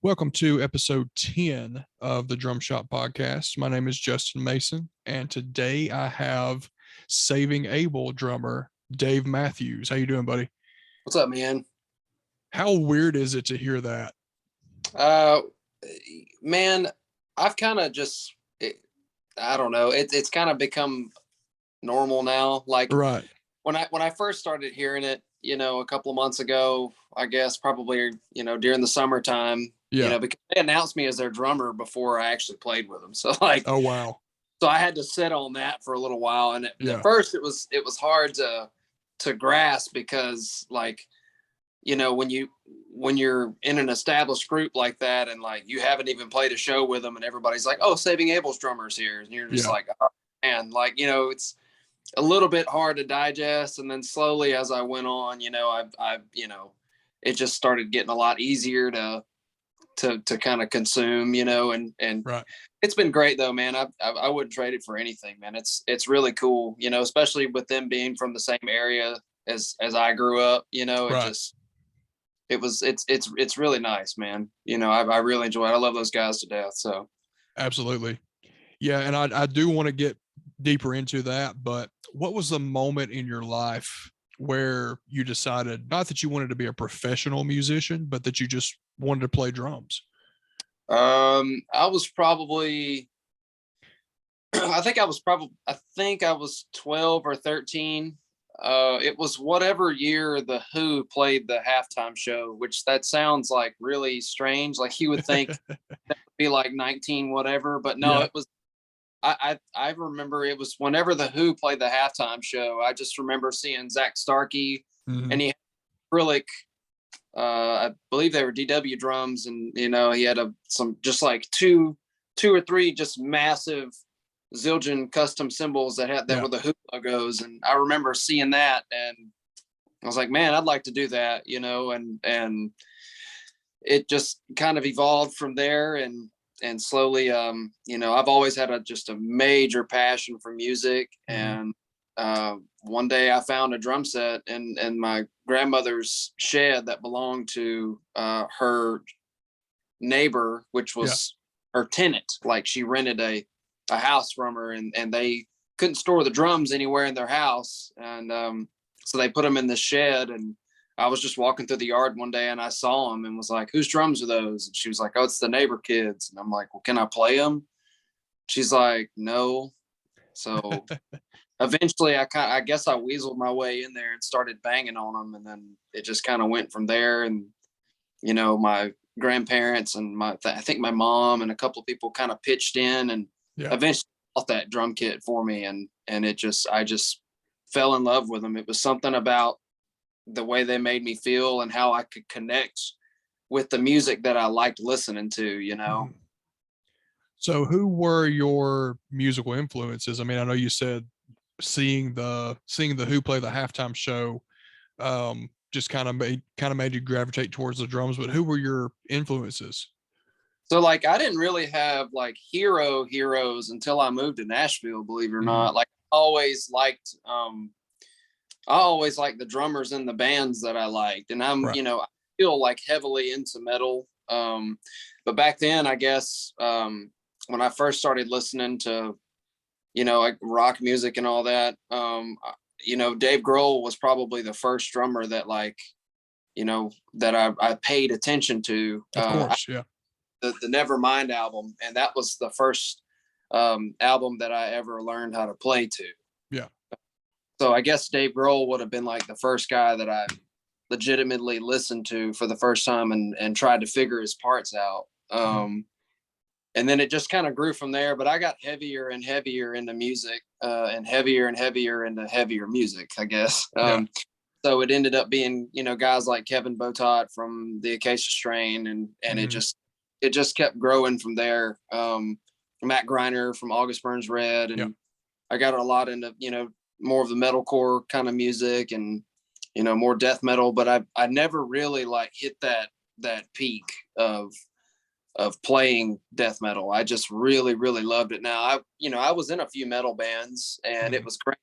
Welcome to episode 10 of the Drum Shop Podcast. My name is Justin Mason, and today I have Saving Abel drummer Dave Matthews. How you doing, buddy? What's up, man? How weird is it to hear that? Uh, man, I've kind of I don't know. It's kind of become normal now. Like Right. when I first started hearing it, a couple of months ago, I guess probably, during the summertime, Yeah. because they announced me as their drummer before I actually played with them. So like, Oh, wow. so I had to sit on that for a little while. And Yeah. at first it was hard to grasp because like, when you're in an established group like that and like you haven't even played a show with them and everybody's like, oh, Saving Abel's drummer's here, and you're just Yeah. like, oh, man, like, it's a little bit hard to digest. And then slowly as I went on, I've it just started getting a lot easier to kind of consume, and Right. it's been great though, man. I wouldn't trade it for anything, man. It's really cool, especially with them being from the same area as I grew up. Right. It's really nice, man. I really enjoy it. I love those guys to death. So Absolutely. Yeah. And I do want to get deeper into that, but what was the moment in your life where you decided not that you wanted to be a professional musician, but that you just wanted to play drums? I was probably I think I was 12 or 13. It was whatever year the Who played the halftime show, which that sounds like really strange. Like you would think that would be like 19 whatever, but no, Yeah. it was. I remember it was whenever the Who played the halftime show. I just remember seeing Zach Starkey, Mhm. and he had acrylic. I believe they were DW drums, and he had some just like two or three just massive Zildjian custom cymbals that Yeah. were the Who logos. And I remember seeing that, and I was like, man, I'd like to do that, and it just kind of evolved from there. And slowly, I've always had just a major passion for music. Mhm. And one day I found a drum set in my grandmother's shed that belonged to her neighbor, which Yeah. was her tenant. Like she rented a house from her, and they couldn't store the drums anywhere in their house. And so they put them in the shed. And I was just walking through the yard one day and I saw them and was like, whose drums are those? And she was like, oh, it's the neighbor kids. And I'm like, well, can I play them? She's like, no. So eventually I guess I weaseled my way in there and started banging on them. And then it just kind of went from there. And, my grandparents and I think my mom and a couple of people kind of pitched in and Yeah. eventually bought that drum kit for me. And I just fell in love with them. It was something about the way they made me feel and how I could connect with the music that I liked listening to. Mhm. So who were your musical influences? I mean, I know you said seeing the Who play the halftime show just kind of made you gravitate towards the drums, but who were your influences? So like I didn't really have like heroes until I moved to Nashville, believe it or Mhm. not. Like I always liked the drummers in the bands that I liked. And Right. I feel like heavily into metal. But back then, I guess, when I first started listening to, like rock music and all that, Dave Grohl was probably the first drummer that like, that I paid attention to. Of course. Yeah. The Nevermind album. And that was the first album that I ever learned how to play to. Yeah. So I guess Dave Grohl would have been like the first guy that I legitimately listened to for the first time and tried to figure his parts out. Mhm. And then it just kind of grew from there. But I got heavier and heavier into music, and heavier into heavier music, I guess. Yeah. So it ended up being, guys like Kevin Botot from the Acacia Strain, and Mhm. it just kept growing from there. Matt Greiner from August Burns Red, Yeah. and I got a lot into, more of the metalcore kind of music and, more death metal, but I never really like hit that peak of playing death metal. I just really, really loved it. Now I was in a few metal bands and it Mhm. was great.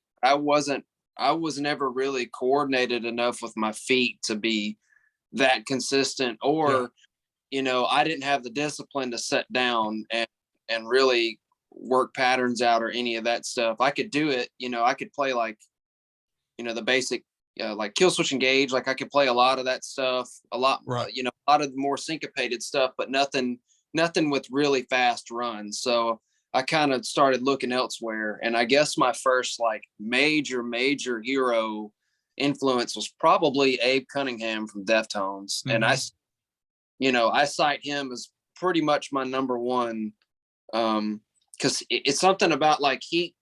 I was never really coordinated enough with my feet to be that consistent Yeah. or I didn't have the discipline to sit down and really work patterns out or any of that stuff. I could do it, I could play like, the basic, like kill switch engage. Like I could play a lot of that stuff, a lot, Right. a lot of the more syncopated stuff, but nothing with really fast runs. So I kind of started looking elsewhere. And I guess my first like major hero influence was probably Abe Cunningham from Deftones. And I cite him as pretty much my number one. Cause it's something about like, he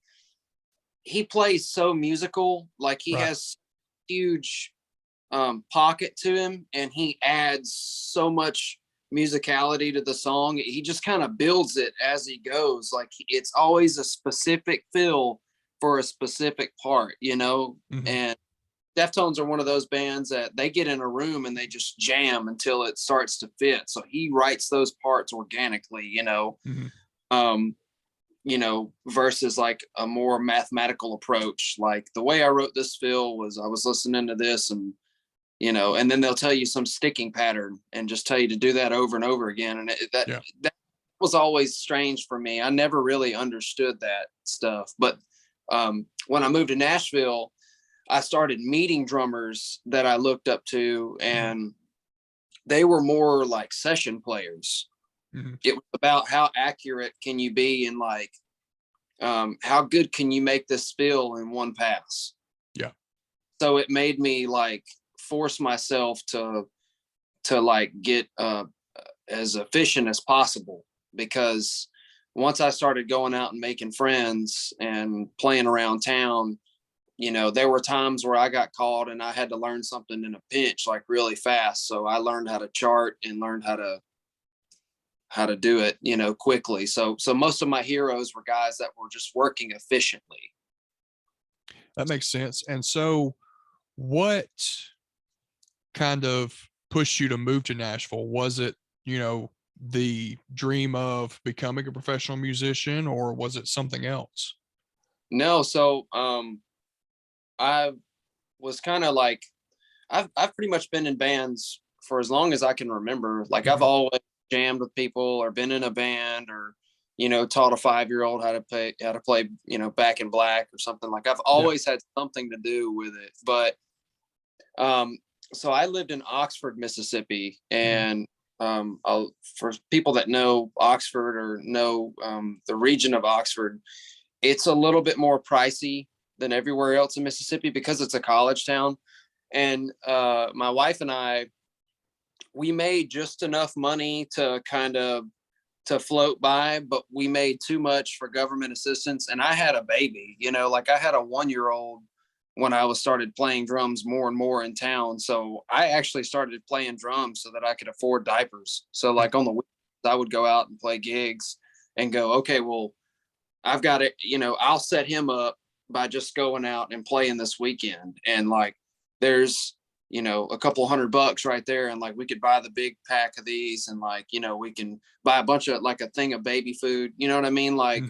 plays so musical, like he Right. has huge pocket to him, and he adds so much musicality to the song. He just kind of builds it as he goes. Like it's always a specific feel for a specific part, and Deftones are one of those bands that they get in a room and they just jam until it starts to fit. So he writes those parts organically, um, versus like a more mathematical approach. Like the way I wrote this fill was I was listening to this and, and then they'll tell you some sticking pattern and just tell you to do that over and over again. And that was always strange for me. I never really understood that stuff. But when I moved to Nashville, I started meeting drummers that I looked up to, and they were more like session players. It was about how accurate can you be, and like how good can you make this fill in one pass. Yeah. So it made me like force myself to like get as efficient as possible, because once I started going out and making friends and playing around town, there were times where I got called and I had to learn something in a pinch, like really fast. So I learned how to chart and learned how to do it, quickly. So most of my heroes were guys that were just working efficiently. That makes sense. And so what kind of pushed you to move to Nashville? Was it, the dream of becoming a professional musician, or was it something else? No. So, I was kind of like, I've pretty much been in bands for as long as I can remember. Like I've always jammed with people or been in a band or, taught a 5-year-old how to play, Back in Black or something. Like I've always had something to do with it. But, so I lived in Oxford, Mississippi, and, for people that know Oxford or know, the region of Oxford, it's a little bit more pricey than everywhere else in Mississippi because it's a college town. And my wife and I, we made just enough money to kind of to float by, but we made too much for government assistance. And I had a baby, like I had a 1-year-old when I was started playing drums more and more in town. So I actually started playing drums so that I could afford diapers. So like on the weekends, I would go out and play gigs and go, okay, well, I've got it, I'll set him up by just going out and playing this weekend. And like, there's, a couple $100 right there. And like, we could buy the big pack of these and like, we can buy a bunch of like a thing of baby food, you know what I mean? Like,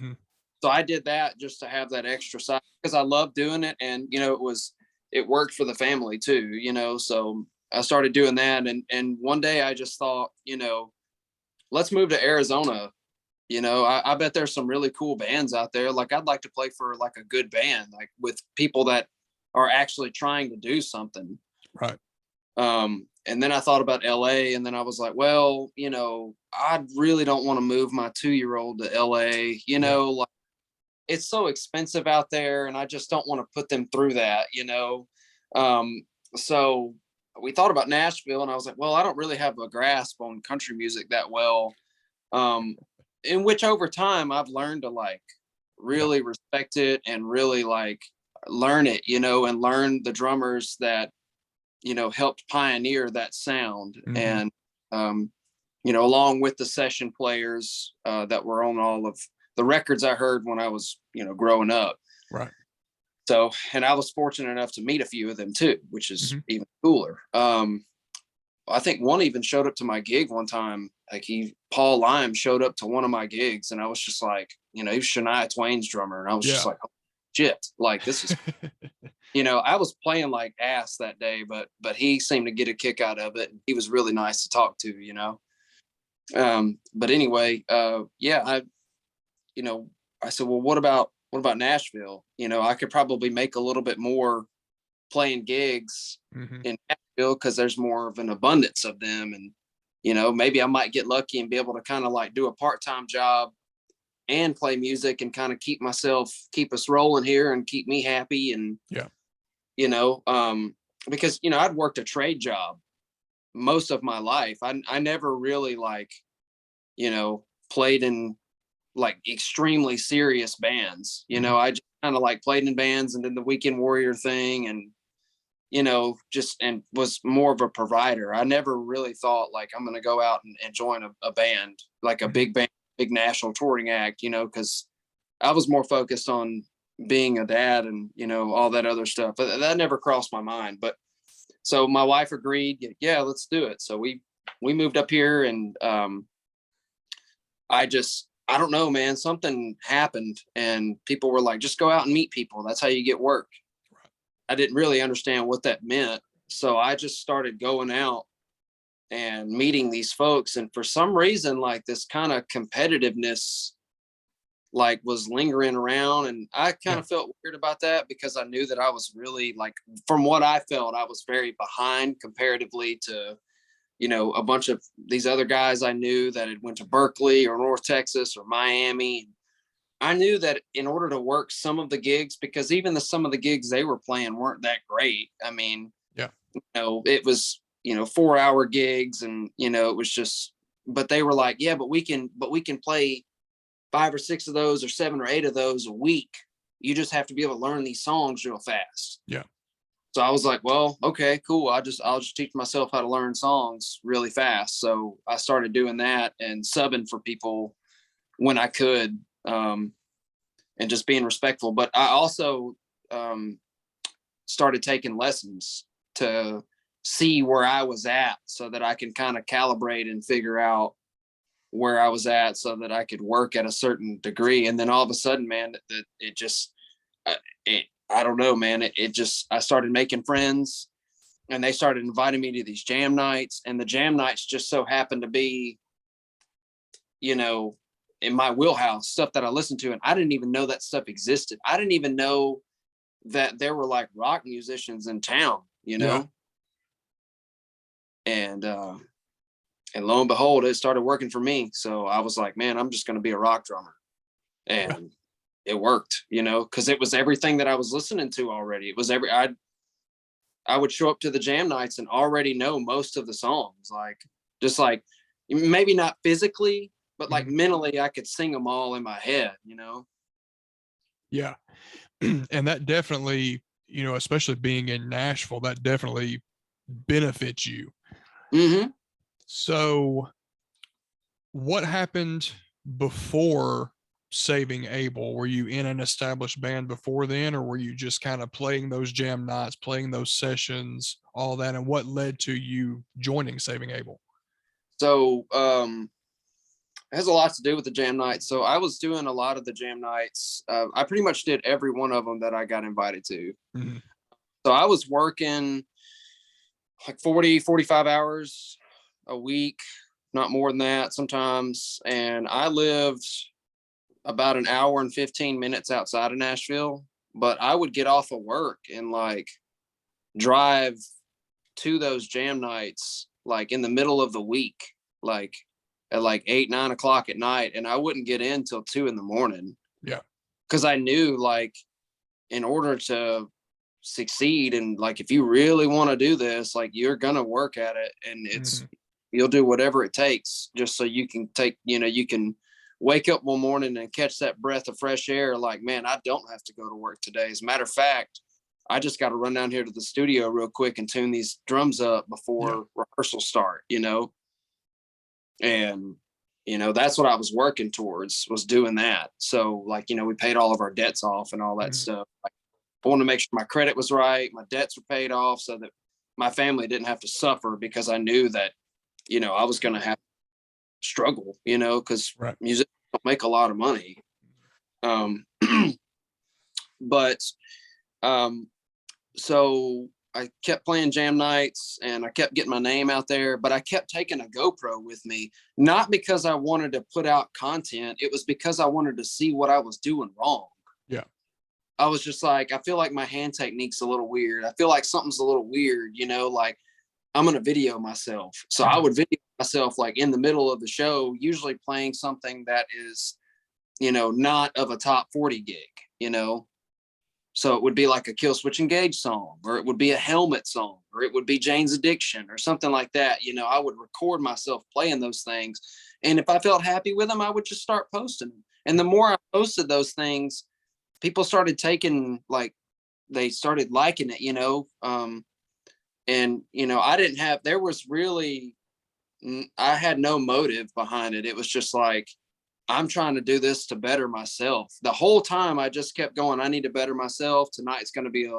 so I did that just to have that extra side because I love doing it. And, it worked for the family too, so I started doing that. And one day I just thought, let's move to Arizona. I bet there's some really cool bands out there. Like I'd like to play for like a good band, like with people that are actually trying to do something. Right. And then I thought about LA, and then I was like, well, I really don't want to move my 2-year-old to LA, like it's so expensive out there and I just don't want to put them through that, so we thought about Nashville, and I was like, well, I don't really have a grasp on country music that well. In which over time I've learned to like really respect it and really like learn it, and learn the drummers that, helped pioneer that sound. And, along with the session players that were on all of the records I heard when I was, growing up. Right. So, and I was fortunate enough to meet a few of them too, which is even cooler. I think one even showed up to my gig one time. Like Paul Lime showed up to one of my gigs, and I was just like, he was Shania Twain's drummer. And I was just like, oh, shit, like this is, I was playing like ass that day, but he seemed to get a kick out of it. He was really nice to talk to, But anyway, yeah, I said, well, what about Nashville? I could probably make a little bit more playing gigs in Nashville because there's more of an abundance of them. And, maybe I might get lucky and be able to kind of like do a part-time job and play music and kind of keep us rolling here and keep me happy. And, Yeah. Because, I'd worked a trade job most of my life. I never really played in like extremely serious bands. I just kind of like played in bands and then the Weekend Warrior thing and, just and was more of a provider. I never really thought like I'm going to go out and join a band, like a big band, big national touring act, because I was more focused on being a dad and, all that other stuff. But that never crossed my mind. But so my wife agreed, yeah, let's do it. So we moved up here and I don't know, man, something happened and people were like, just go out and meet people. That's how you get work. I didn't really understand what that meant. So I just started going out and meeting these folks. And for some reason, like this kind of competitiveness, like was lingering around. And I kind of felt weird about that because I knew that I was really like, from what I felt, I was very behind comparatively to, a bunch of these other guys I knew that had went to Berkeley or North Texas or Miami. I knew that in order to work some of the gigs, because even some of the gigs they were playing weren't that great. I mean, it was, 4-hour gigs and, it was just, but they were like, yeah, but we can play 5 or 6 of those or 7 or 8 of those a week. You just have to be able to learn these songs real fast. Yeah. So I was like, well, okay, cool. I'll just teach myself how to learn songs really fast. So I started doing that and subbing for people when I could, and just being respectful. But I also started taking lessons to see where I was at so that I can kind of calibrate and figure out where I was at so that I could work at a certain degree. And then all of a sudden, man, it just, I don't know, man, I started making friends and they started inviting me to these jam nights, and the jam nights just so happened to be, in my wheelhouse, stuff that I listened to. And I didn't even know that stuff existed. I didn't even know that there were like rock musicians in town, and lo and behold, it started working for me. So I was like, man, I'm just going to be a rock drummer. And it worked, because it was everything that I was listening to already. It was I would show up to the jam nights and already know most of the songs, like just like maybe not physically, but like mentally I could sing them all in my head, Yeah. And that definitely, especially being in Nashville, that definitely benefits you. So what happened before Saving Abel? Were you in an established band before then, or were you just kind of playing those jam nights, playing those sessions, all that? And what led to you joining Saving Abel? So it has a lot to do with the jam nights. So I was doing a lot of the jam nights. I pretty much did every one of them that I got invited to. So I was working like 40, 45 hours a week, not more than that sometimes. And I lived about an hour and 15 minutes outside of Nashville, but I would get off of work and like drive to those jam nights, like in the middle of the week, like at like 8, 9 o'clock at night. And I wouldn't get in till 2 a.m. Yeah. Cause I knew like in order to succeed and like, if you really want to do this, like you're going to work at it and you'll do whatever it takes just so you can you can wake up one morning and catch that breath of fresh air. Like, man, I don't have to go to work today. As a matter of fact, I just got to run down here to the studio real quick and tune these drums up before rehearsals start, and, that's what I was working towards, was doing that. So like, we paid all of our debts off and all that stuff. Like, I wanted to make sure my credit was right. My debts were paid off so that my family didn't have to suffer, because I knew that, I was going to have to struggle, because music don't make a lot of money. But so I kept playing jam nights and I kept getting my name out there, but I kept taking a GoPro with me, not because I wanted to put out content. It was because I wanted to see what I was doing wrong. Yeah. I was just like, I feel like my hand technique's a little weird. I feel like something's a little weird, you know, like I'm going to video myself. So I would video myself like in the middle of the show, usually playing something that is, you know, not of a top 40 gig, you know. So it would be like a Kill Switch Engage song, or it would be a Helmet song, or it would be Jane's Addiction or something like that. You know, I would record myself playing those things. And if I felt happy with them, I would just start posting them. And the more I posted those things, people started taking, like, they started liking it, you know. And, you know, there was really, I had no motive behind it. It was just like, I'm trying to do this to better myself. The whole time I just kept going, I need to better myself. Tonight's going to be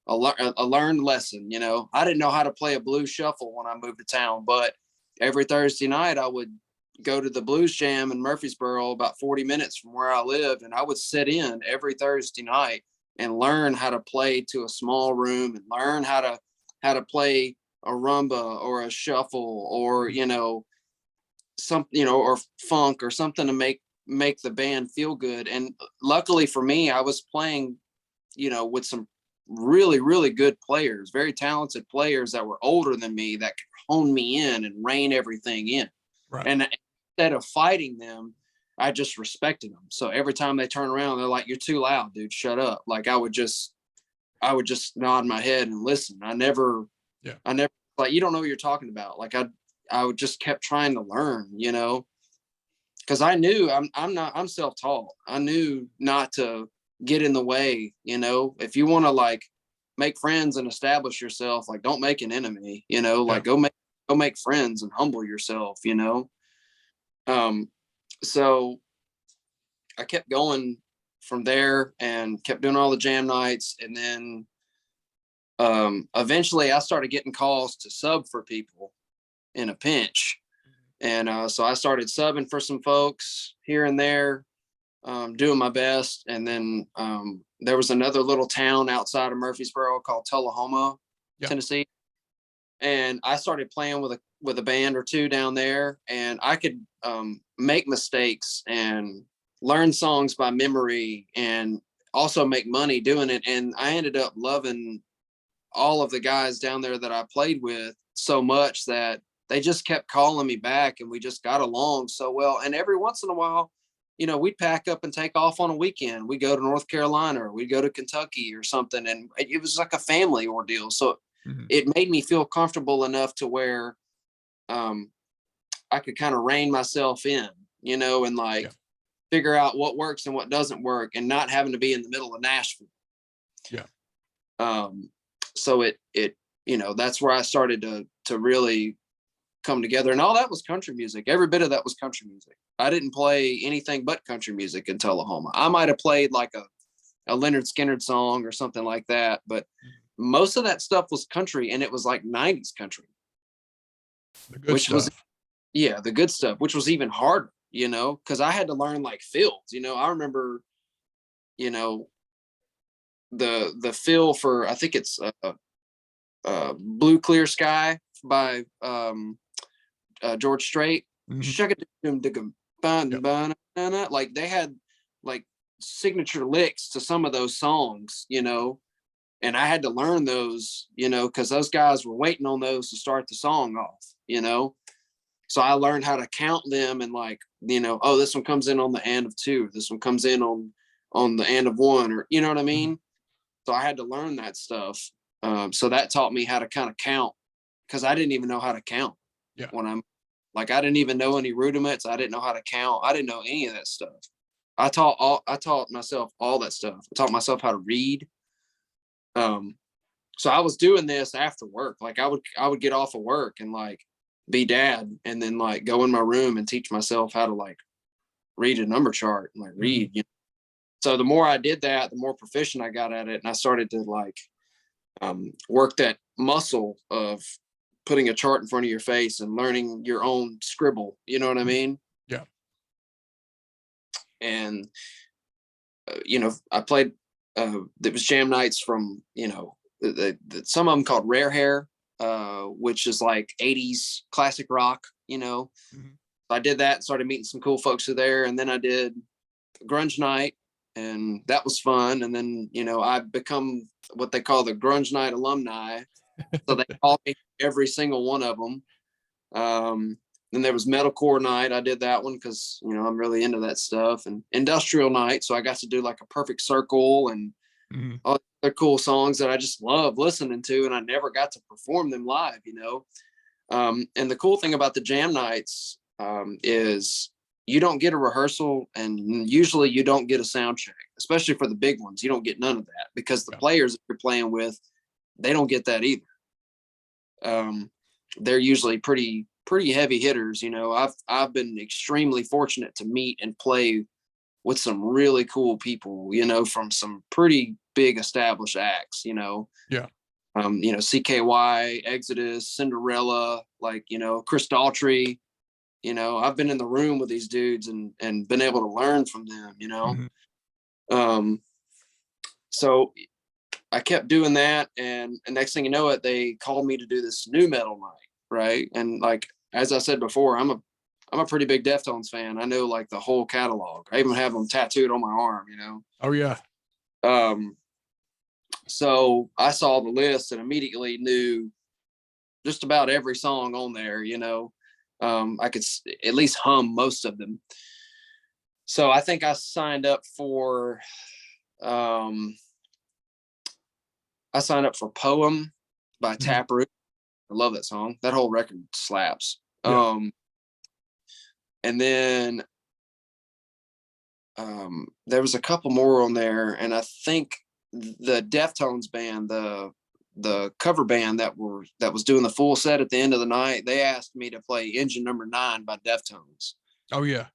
a learned lesson. You know, I didn't know how to play a blues shuffle when I moved to town, but every Thursday night I would go to the blues jam in Murfreesboro, about 40 minutes from where I lived. And I would sit in every Thursday night and learn how to play to a small room and learn how to play a rumba or a shuffle or, you know, something, you know, or funk or something to make the band feel good. And luckily for me, I was playing, you know, with some really, really good players, very talented players that were older than me that could hone me in and rein everything in. Right. And instead of fighting them, I just respected them. So every time they turn around, they're like, "You're too loud, dude. Shut up." Like I would just nod my head and listen. I never, like, you don't know what you're talking about. Like I would just kept trying to learn, you know, because I knew I'm self-taught. I knew not to get in the way, you know. If you want to like make friends and establish yourself, like don't make an enemy, you know, like go make friends and humble yourself, you know. So I kept going from there and kept doing all the jam nights. And then eventually I started getting calls to sub for people in a pinch. And so I started subbing for some folks here and there, doing my best. And then there was another little town outside of Murfreesboro called Tullahoma, Tennessee. And I started playing with a band or two down there, and I could make mistakes and learn songs by memory and also make money doing it. And I ended up loving all of the guys down there that I played with so much that they just kept calling me back, and we just got along so well. And every once in a while, you know, we'd pack up and take off on a weekend. We'd go to North Carolina, or we'd go to Kentucky or something. And it was like a family ordeal. So it made me feel comfortable enough to where I could kind of rein myself in, you know, and like figure out what works and what doesn't work, and not having to be in the middle of Nashville. So it, you know, that's where I started to really come together. And all that was country music. Every bit of that was country music. I didn't play anything but country music in Tullahoma. I might have played like a Leonard Skinner song or something like that, but most of that stuff was country, and it was like 90s country. The good stuff. The good stuff, which was even harder, you know, because I had to learn like fills. You know, I remember, you know, the fill for, I think it's Blue Clear Sky by George Strait. Like they had like signature licks to some of those songs, you know, and I had to learn those, you know, because those guys were waiting on those to start the song off, you know. So I learned how to count them, and like, you know, oh, this one comes in on the end of 2, this one comes in on the end of 1, or you know what I mean. So I had to learn that stuff. So that taught me how to kind of count, because I didn't even know how to count when I'm like, I didn't even know any rudiments. I didn't know how to count. I didn't know any of that stuff. I taught myself all that stuff. I taught myself how to read. So I was doing this after work. Like I would get off of work and like be dad, and then like go in my room and teach myself how to like read a number chart and like read, you know? So the more I did that, the more proficient I got at it. And I started to like work that muscle of putting a chart in front of your face and learning your own scribble. You know what I mean? Yeah. And, you know, I played, it was jam nights from, you know, some of them called Rare Hair, which is like 80s classic rock, Mhm. I did that, started meeting some cool folks through there. And then I did Grunge Night, and that was fun. And then, I've become what they call the Grunge Night alumni. So they call me every single one of them. Then there was Metalcore Night. I did that one because, I'm really into that stuff. And Industrial Night. So I got to do like a Perfect Circle and Mhm. all the cool songs that I just love listening to. And I never got to perform them live, And the cool thing about the jam nights is you don't get a rehearsal, and usually you don't get a sound check, especially for the big ones. You don't get none of that because the players that you're playing with, they don't get that either. They're usually pretty heavy hitters. I've been extremely fortunate to meet and play with some really cool people, from some pretty big established acts, Yeah. CKY, Exodus, Cinderella, Chris Daughtry. I've been in the room with these dudes and been able to learn from them, Mhm. So I kept doing that, and next thing you know it, they called me to do this new metal night, right? And like as I said before, I'm a pretty big Deftones fan. I know like the whole catalog. I even have them tattooed on my arm, Oh yeah. So I saw the list and immediately knew just about every song on there, I could at least hum most of them. So I think I signed up for Poem by Mhm. Taproot. I love that song. That whole record slaps. Yeah. And then there was a couple more on there, and I think the Deftones band, the cover band that was doing the full set at the end of the night, they asked me to play Engine Number 9 by Deftones. Oh yeah.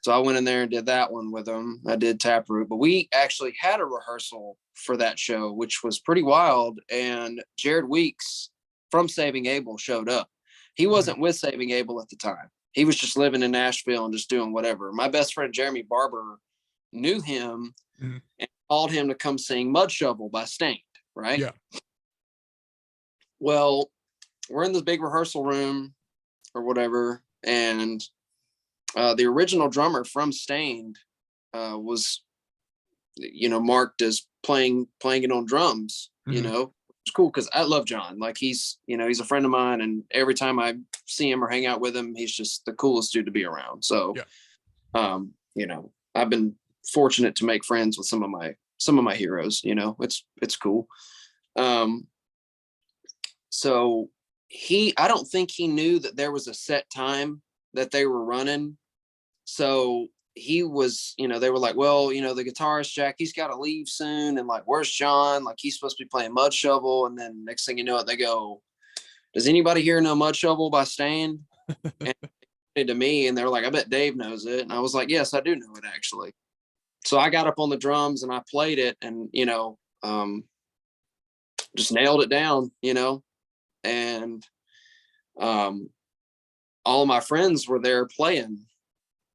So I went in there and did that one with them. I did Taproot, but we actually had a rehearsal for that show, which was pretty wild. And Jared Weeks from Saving Abel showed up. He wasn't with Saving Abel at the time. He was just living in Nashville and just doing whatever. My best friend, Jeremy Barber, knew him Mhm. and called him to come sing Mud Shovel by Stained, right? Yeah. Well, we're in this big rehearsal room or whatever, and the original drummer from Stained was, marked as playing it on drums. Mhm. It's cool because I love John. Like he's a friend of mine, and every time I see him or hang out with him, he's just the coolest dude to be around. So, I've been fortunate to make friends with some of my heroes. It's cool. So I don't think he knew that there was a set time that they were running. So he was, they were like, well, the guitarist Jack, he's got to leave soon. And like, where's John? Like, he's supposed to be playing Mud Shovel. And then next thing you know it, they go, does anybody here know Mud Shovel by Stained? And to me, and they're like, I bet Dave knows it. And I was like, yes, I do know it actually. So I got up on the drums and I played it, and, just nailed it down, and all of my friends were there playing.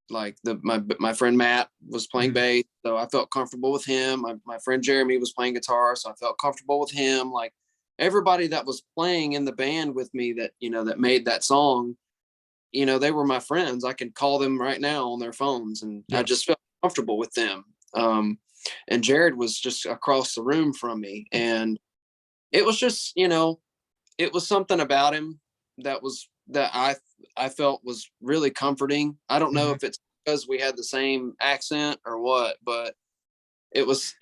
Like my friend Matt was playing bass, so I felt comfortable with him. My friend Jeremy was playing guitar, so I felt comfortable with him. Like everybody that was playing in the band with me that that made that song, they were my friends. I can call them right now on their phones, and I just felt comfortable with them. And Jared was just across the room from me, and it was just it was something about him that I felt was really comforting. I don't know Mhm. if it's because we had the same accent or what, but it was,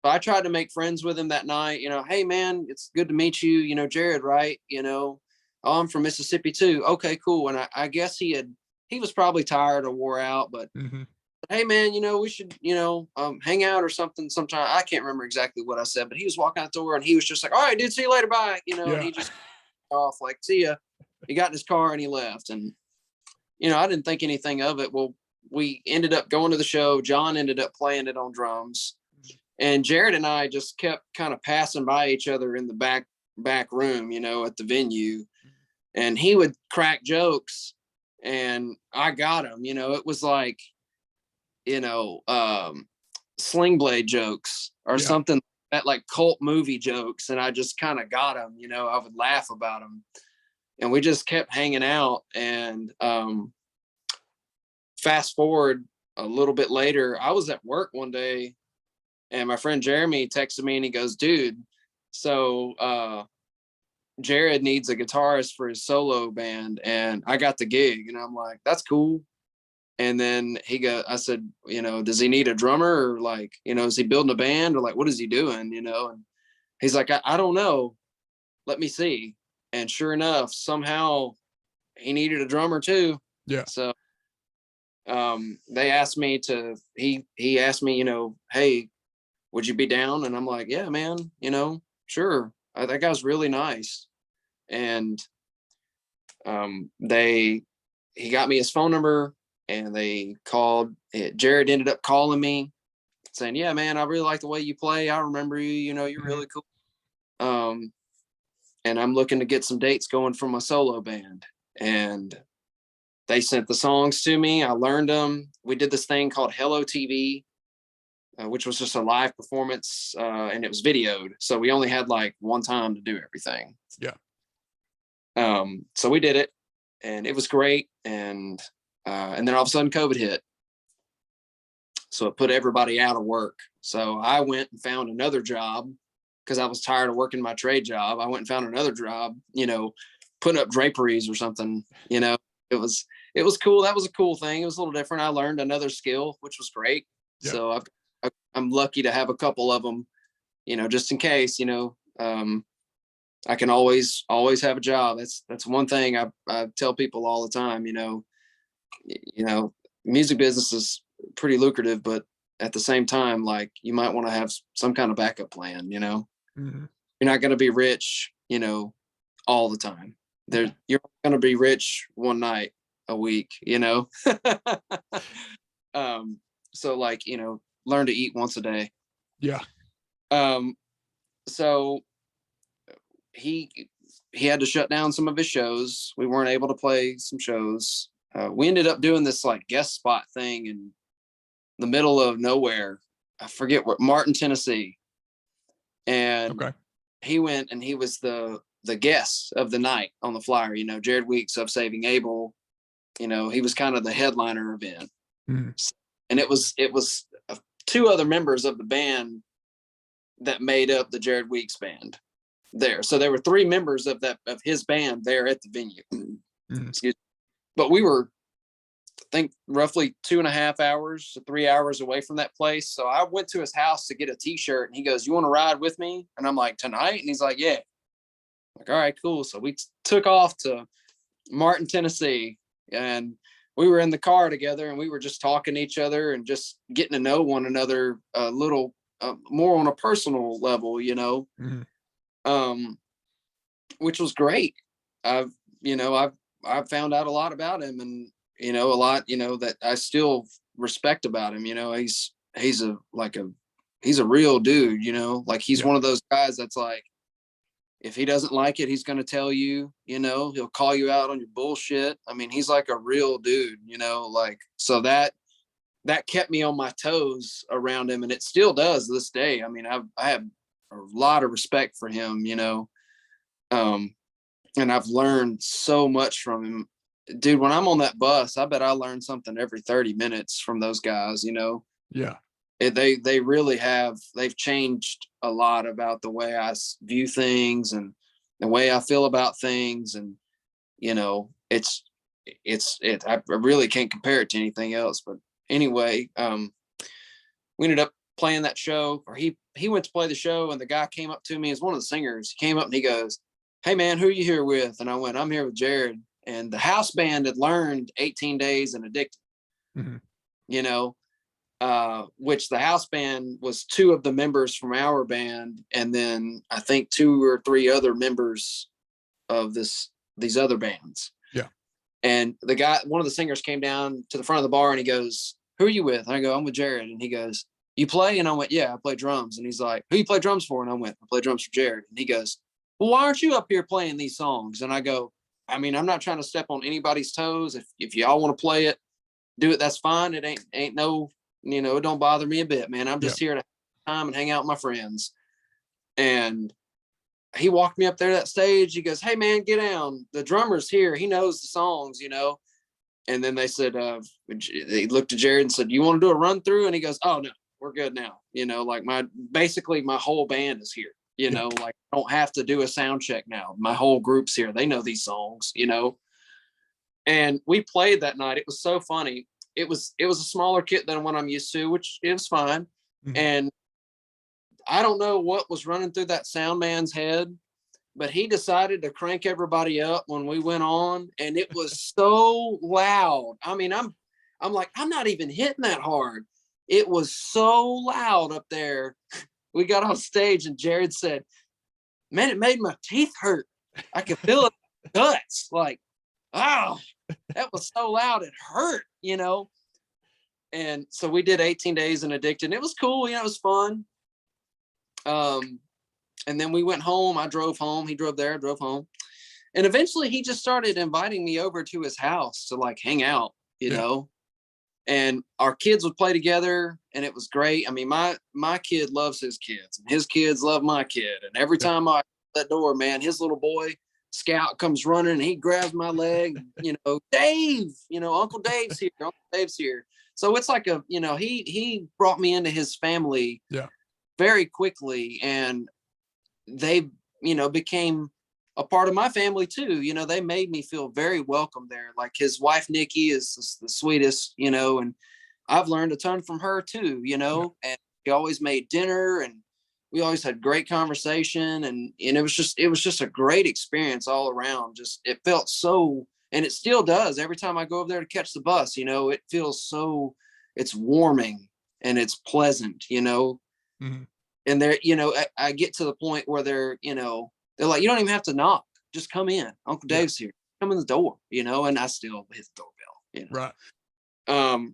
I tried to make friends with him that night, hey man, it's good to meet you, Jared, right? Oh, I'm from Mississippi too. Okay, cool. And I guess he was probably tired or wore out, but Mhm. hey man, we should, hang out or something sometime. I can't remember exactly what I said, but he was walking out the door and he was just like, all right, dude, see you later. Bye. And Yeah. he just off like, see ya. He got in his car and he left. And, I didn't think anything of it. Well, we ended up going to the show. John ended up playing it on drums, and Jared and I just kept kind of passing by each other in the back room, at the venue, and he would crack jokes and I got him, it was like, sling blade jokes or Yeah. something at like cult movie jokes, and I just kind of got them, I would laugh about them, and we just kept hanging out. And fast forward a little bit later, I was at work one day, and my friend Jeremy texted me, and he goes, dude, so Jared needs a guitarist for his solo band, and I got the gig. And I'm like, that's cool. And then I said, does he need a drummer, or like, is he building a band, or like, what is he doing? And he's like, I don't know. Let me see. And sure enough, somehow he needed a drummer too. Yeah. So they asked me he asked me, hey, would you be down? And I'm like, yeah, man, sure. That guy's really nice. And he got me his phone number, and they called. Jared ended up calling me saying, yeah, man, I really like the way you play. I remember you, you're really cool. And I'm looking to get some dates going for my solo band. And they sent the songs to me. I learned them. We did this thing called Hello TV, which was just a live performance, and it was videoed. So we only had like one time to do everything. Yeah. So we did it, and it was great. And then all of a sudden COVID hit. So it put everybody out of work. So I went and found another job because I was tired of working my trade job. I went and found another job, putting up draperies or something. It was cool. That was a cool thing. It was a little different. I learned another skill, which was great. Yeah. So I'm lucky to have a couple of them, just in case. I can always have a job. That's one thing I tell people all the time. Music business is pretty lucrative, but at the same time, like, you might want to have some kind of backup plan. Mm-hmm. You're not going to be rich, all the time. You're going to be rich one night a week, so like, learn to eat once a day. Yeah. So he had to shut down some of his shows. We weren't able to play some shows. We ended up doing this like guest spot thing in the middle of nowhere. I forget where, Martin, Tennessee. And okay. He went, and he was the guest of the night on the flyer. Jared Weeks of Saving Abel. He was kind of the headliner event. Mm-hmm. And it was two other members of the band that made up the Jared Weeks band there. So there were three members of his band there at the venue. Mm-hmm. Excuse me. But we were, I think, roughly 2.5 hours to 3 hours away from that place. So I went to his house to get a t-shirt, and he goes, you want to ride with me? And I'm like, tonight? And he's like, yeah. I'm like, all right, cool. So we took off to Martin, Tennessee, and we were in the car together, and we were just talking to each other and just getting to know one another a little more on a personal level, mm-hmm. Which was great. I've found out a lot about him, and a lot that I still respect about him. He's a real dude. Like, he's one of those guys that's like, if he doesn't like it, he's going to tell you. He'll call you out on your bullshit. I mean, he's like a real dude. Like, so that kept me on my toes around him, and it still does this day. I mean, I have a lot of respect for him. And I've learned so much from him. Dude, when I'm on that bus, I bet I learn something every 30 minutes from those guys, Yeah. They really have. They've changed a lot about the way I view things and the way I feel about things. And, I really can't compare it to anything else. But anyway, we ended up playing that show, or he went to play the show, and the guy came up to me as one of the singers. He came up and he goes, hey man, who are you here with? And I went, I'm here with Jared. And the house band had learned 18 Days and Addicted, mm-hmm. Which the house band was two of the members from our band, and then I think 2 or 3 other members of these other bands. Yeah. And the guy, one of the singers, came down to the front of the bar, and he goes, who are you with? And I go, I'm with Jared. And he goes, you play? And I went, yeah, I play drums. And he's like, who you play drums for? And I went, I play drums for Jared. And he goes, well, why aren't you up here playing these songs? And I go, I mean, I'm not trying to step on anybody's toes. If y'all want to play it, do it. That's fine. It ain't no, it don't bother me a bit, man. I'm just here to have time and hang out with my friends. And he walked me up there to that stage. He goes, "Hey man, get down. The drummer's here. He knows the songs, you know." And then they said, they looked at Jared and said, "You want to do a run through?" And he goes, "Oh no, we're good now. You know, like basically my whole band is here, you know, like I don't have to do a sound check now. My whole group's here. They know these songs, you know." And we played that night. It was so funny. It was a smaller kit than what I'm used to, which is fine. Mhm. And I don't know what was running through that sound man's head, but he decided to crank everybody up when we went on, and it was so loud. I mean, I'm like, I'm not even hitting that hard. It was so loud up there. We got on stage and Jared said, "Man, it made my teeth hurt. I could feel it in my guts." Like, oh, that was so loud, it hurt, you know? And so we did 18 days in Addicted. It was cool, you know, it was fun. And then we went home. I drove home. He drove there. I drove home. And eventually he just started inviting me over to his house to like hang out, you know, and our kids would play together and it was great. I mean, my kid loves his kids and his kids love my kid. And every time I that door, man, his little boy Scout comes running and he grabs my leg, you know, "Dave, you know, Uncle Dave's here. Uncle Dave's here." So it's like you know, he brought me into his family very quickly, and they, you know, became a part of my family too. You know, they made me feel very welcome there. Like his wife, Nikki, is the sweetest, you know, and I've learned a ton from her too, you know, and she always made dinner and we always had great conversation. And it was just a great experience all around. Just, it felt so, and it still does. Every time I go over there to catch the bus, you know, it feels so, it's warming and it's pleasant, you know. Mm-hmm. And they're, you know, I get to the point where they're, you know, they're like, "You don't even have to knock, just come in. Uncle Dave's here. Come in the door," you know, and I still hit the doorbell, you know. Right.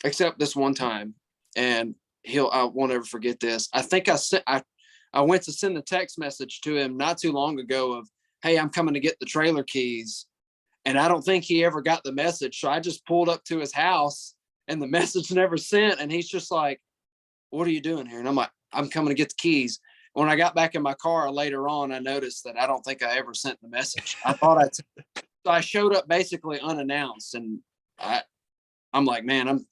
Except this one time, and I won't ever forget this. I think I went to send a text message to him not too long ago of, "Hey, I'm coming to get the trailer keys." And I don't think he ever got the message. So I just pulled up to his house and the message never sent. And he's just like, "What are you doing here?" And I'm like, "I'm coming to get the keys." When I got back in my car later on, I noticed that I don't think I ever sent the message. So I showed up basically unannounced, and I'm like, man,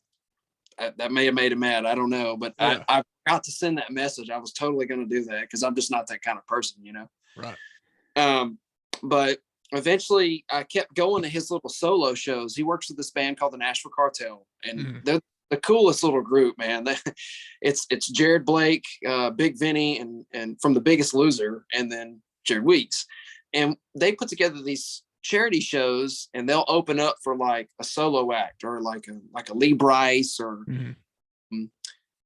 that may have made him mad. I don't know, but I forgot to send that message. I was totally going to do that because I'm just not that kind of person, you know? Right. But eventually I kept going to his little solo shows. He works with this band called the Nashville Cartel, and they're the coolest little group, man. It's Jared Blake, Big Vinny, and from The Biggest Loser, and then Jared Weeks. And they put together these charity shows, and they'll open up for like a solo act or like a Lee Bryce or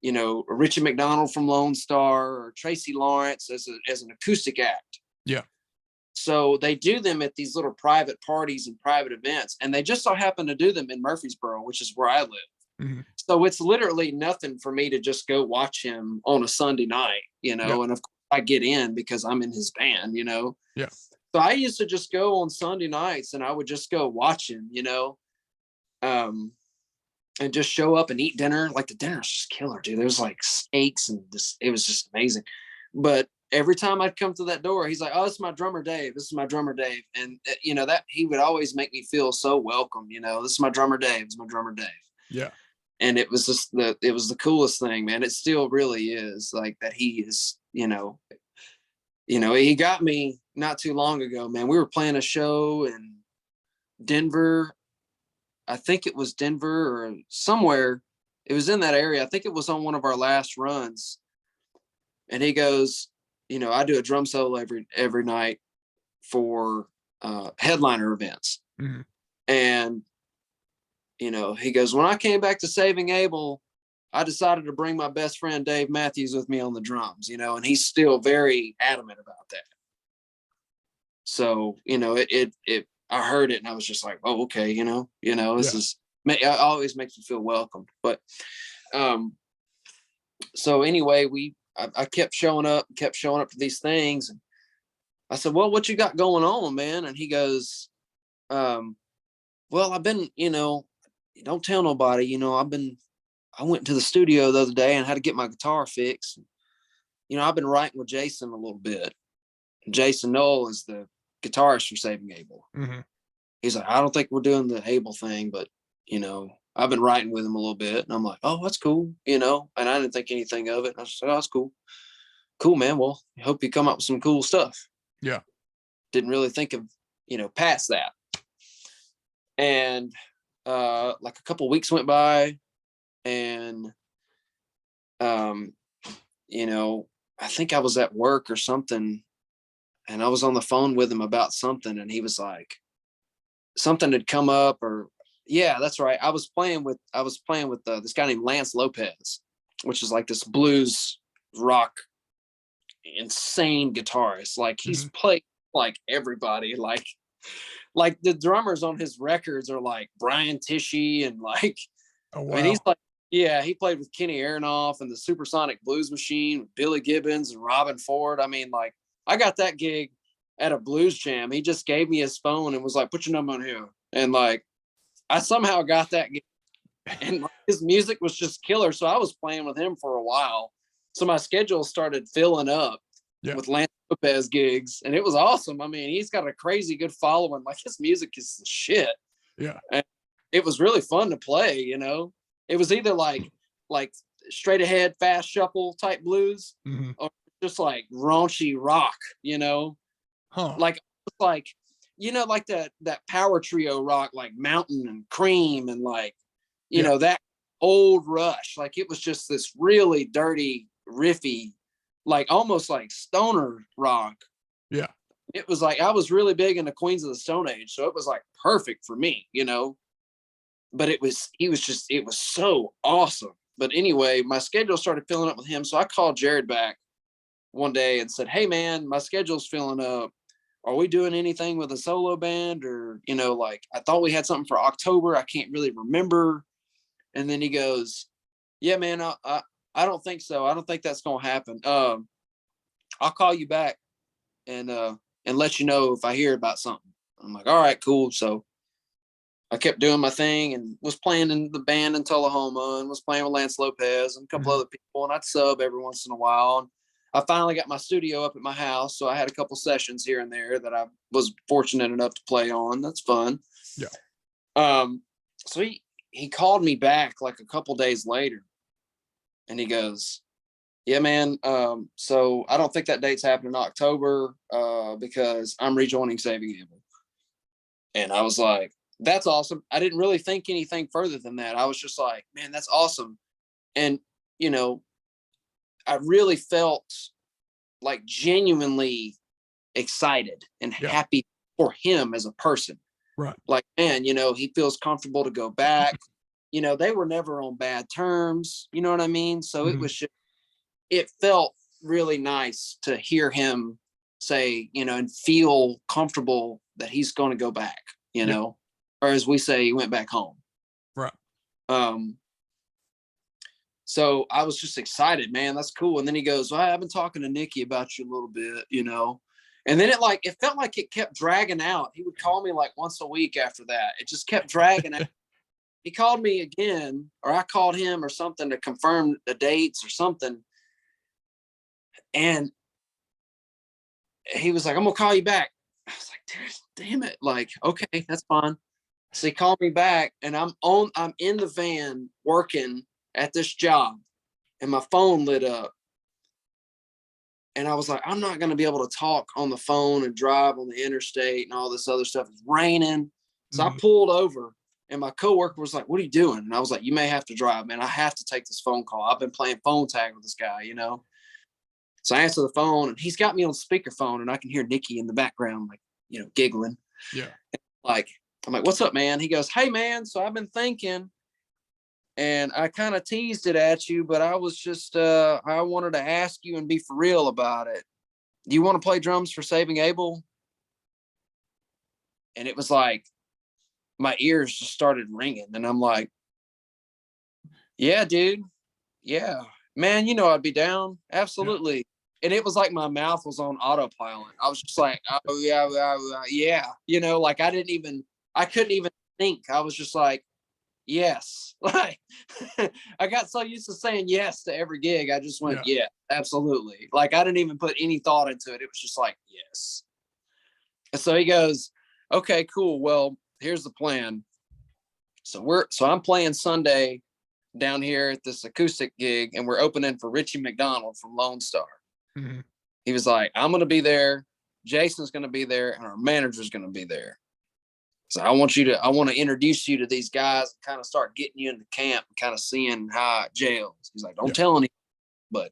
you know, Richie McDonald from Lone Star or Tracy Lawrence as an acoustic act. Yeah. So they do them at these little private parties and private events, and they just so happen to do them in Murfreesboro, which is where I live. So it's literally nothing for me to just go watch him on a Sunday night, you know, and of course I get in because I'm in his band, you know. Yeah. So I used to just go on Sunday nights and I would just go watch him, you know, and just show up and eat dinner. Like the dinner's just killer, dude. There's like steaks and it was just amazing. But every time I'd come to that door, he's like, "Oh, this is my drummer Dave. This is my drummer Dave." And you know, that he would always make me feel so welcome, you know. "This is my drummer Dave. It's my drummer Dave." Yeah. And it was just it was the coolest thing, man. It still really is, like, that he is, you know, he got me not too long ago, man. We were playing a show in Denver. I think it was Denver or somewhere. It was in that area. I think it was on one of our last runs. And he goes, you know, "I do a drum solo every night for headliner events." And you know, he goes, "When I came back to Saving Abel, I decided to bring my best friend Dave Matthews with me on the drums," you know, and he's still very adamant about that. So, you know, I heard it and I was just like, "Oh, okay, you know, this is, it always makes me feel welcome." But so anyway, I kept showing up to these things, and I said, "Well, what you got going on, man?" And he goes, "Well, I've been, you know, don't tell nobody, you know, I went to the studio the other day and had to get my guitar fixed. I've been writing with Jason a little bit. Jason Knoll is the guitarist for Saving Abel. Mm-hmm. He's like, I don't think we're doing the Abel thing, but I've been writing with him a little bit. And I'm like, oh, that's cool, and I didn't think anything of it. And I just said, oh, that's cool. Cool, man. Well, I hope you come up with some cool stuff. Yeah. Didn't really think of, past that. And like a couple weeks went by, and I think I was at work or something, and I was on the phone with him about something, and he was like, something had come up, or yeah, that's right. I was playing with this guy named Lance Lopez, which is like this blues rock insane guitarist. Like he's played like everybody, like the drummers on his records are like Brian Tishy, and like, oh, wow. I mean, he's like, yeah, he played with Kenny Aronoff and the Supersonic Blues Machine with Billy Gibbons and Robin Ford. I mean, like, I got that gig at a blues jam. He just gave me his phone and was like, put your number on here. And like, I somehow got that gig, and like, his music was just killer. So I was playing with him for a while. So my schedule started filling up with Lance Lopez gigs, and it was awesome. I mean, he's got a crazy good following. Like, his music is the shit. Yeah. And it was really fun to play, It was either like straight ahead, fast shuffle type blues, or just like raunchy rock, Huh. like like that power trio rock, like Mountain and Cream, and like, that old Rush. Like, it was just this really dirty, riffy, like almost like stoner rock. Yeah. It was like, I was really big into Queens of the Stone Age, so it was like perfect for me, but it was so awesome. But anyway, my schedule started filling up with him. So I called Jared back one day and said, hey man, my schedule's filling up. Are we doing anything with a solo band? Or, like, I thought we had something for October. I can't really remember. And then he goes, yeah, man, I don't think so. I don't think that's going to happen. I'll call you back and let you know if I hear about something. I'm like, all right, cool. So I kept doing my thing and was playing in the band in Tullahoma, and was playing with Lance Lopez and a couple other people, and I'd sub every once in a while. And I finally got my studio up at my house, so I had a couple sessions here and there that I was fortunate enough to play on. That's fun. Yeah. So he called me back like a couple days later, and he goes, yeah, man. So I don't think that date's happening in October because I'm rejoining Saving Abel. And I was like, that's awesome. I didn't really think anything further than that. I was just like, man, that's awesome. And, I really felt like genuinely excited and happy for him as a person. Right. Like, man, he feels comfortable to go back. They were never on bad terms. You know what I mean? So it was just, it felt really nice to hear him say, and feel comfortable that he's going to go back, or as we say, he went back home. Right. So I was just excited, man. That's cool. And then he goes, well, I've been talking to Nikki about you a little bit, and then it felt like it kept dragging out. He would call me like once a week after that. It just kept dragging out. He called me again, or I called him or something to confirm the dates or something. And he was like, I'm going to call you back. I was like, damn it. Like, okay, that's fine. So he called me back, and I'm in the van working at this job, and my phone lit up. And I was like, I'm not going to be able to talk on the phone and drive on the interstate and all this other stuff. It's raining. So I pulled over, and my coworker was like, what are you doing? And I was like, you may have to drive, man. I have to take this phone call. I've been playing phone tag with this guy, So I answer the phone, and he's got me on speakerphone, and I can hear Nikki in the background, like, giggling. Yeah. Like, I'm like, what's up, man? He goes, hey man, so I've been thinking, and I kind of teased it at you, but I was just, I wanted to ask you and be for real about it. Do you want to play drums for Saving Abel? And it was like, my ears just started ringing, and I'm like, yeah, dude. Yeah, man, I'd be down. Absolutely. Yeah. And it was like my mouth was on autopilot. I was just like, oh yeah. Like I couldn't even think. I was just like, yes. Like I got so used to saying yes to every gig. I just went, yeah, absolutely. Like I didn't even put any thought into it. It was just like, yes. And so he goes, okay, cool. Well, here's the plan. So I'm playing Sunday down here at this acoustic gig, and we're opening for Richie McDonald from Lone Star. Mm-hmm. He was like, I'm going to be there. Jason's going to be there, and our manager's going to be there. So I want to introduce you to these guys and kind of start getting you into camp and kind of seeing how it gels. He's like, don't tell anyone, but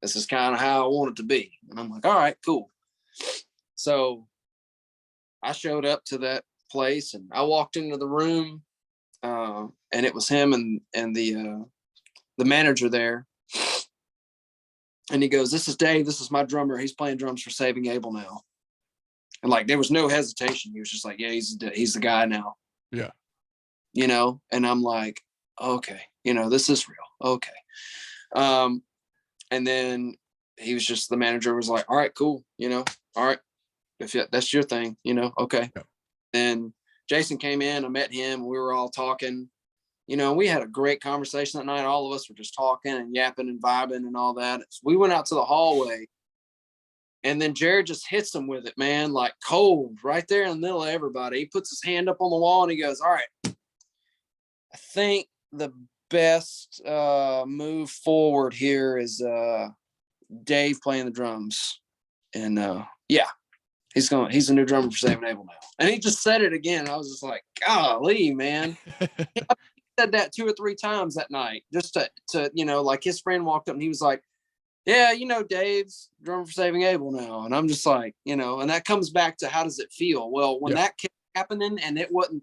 this is kind of how I want it to be. And I'm like, all right, cool. So I showed up to that place and I walked into the room, and it was him and the manager there. And he goes, this is Dave. This is my drummer. He's playing drums for Saving Abel now. And like, there was no hesitation. He was just like, yeah, he's the guy now. Yeah. You know? And I'm like, okay, you know, this is real. Okay. And then he was just, the manager was like, all right, cool. You know, all right. If that's your thing, you know, okay. Yeah. And Jason came in, I met him, we were all talking, you know, we had a great conversation that night. All of us were just talking and yapping and vibing and all that. So we went out to the hallway. And then Jared just hits him with it, man, like cold, right there in the middle of everybody. He puts his hand up on the wall and he goes, all right, I think the best move forward here is Dave playing the drums. And yeah, he's a new drummer for Saving Abel now. And he just said it again. I was just like, golly, man. He said that 2 or 3 times that night, just to you know, like his friend walked up and he was like, yeah, you know, Dave's drummer for Saving Abel now. And I'm just like, you know, and that comes back to how does it feel? Well, when that kept happening and it wasn't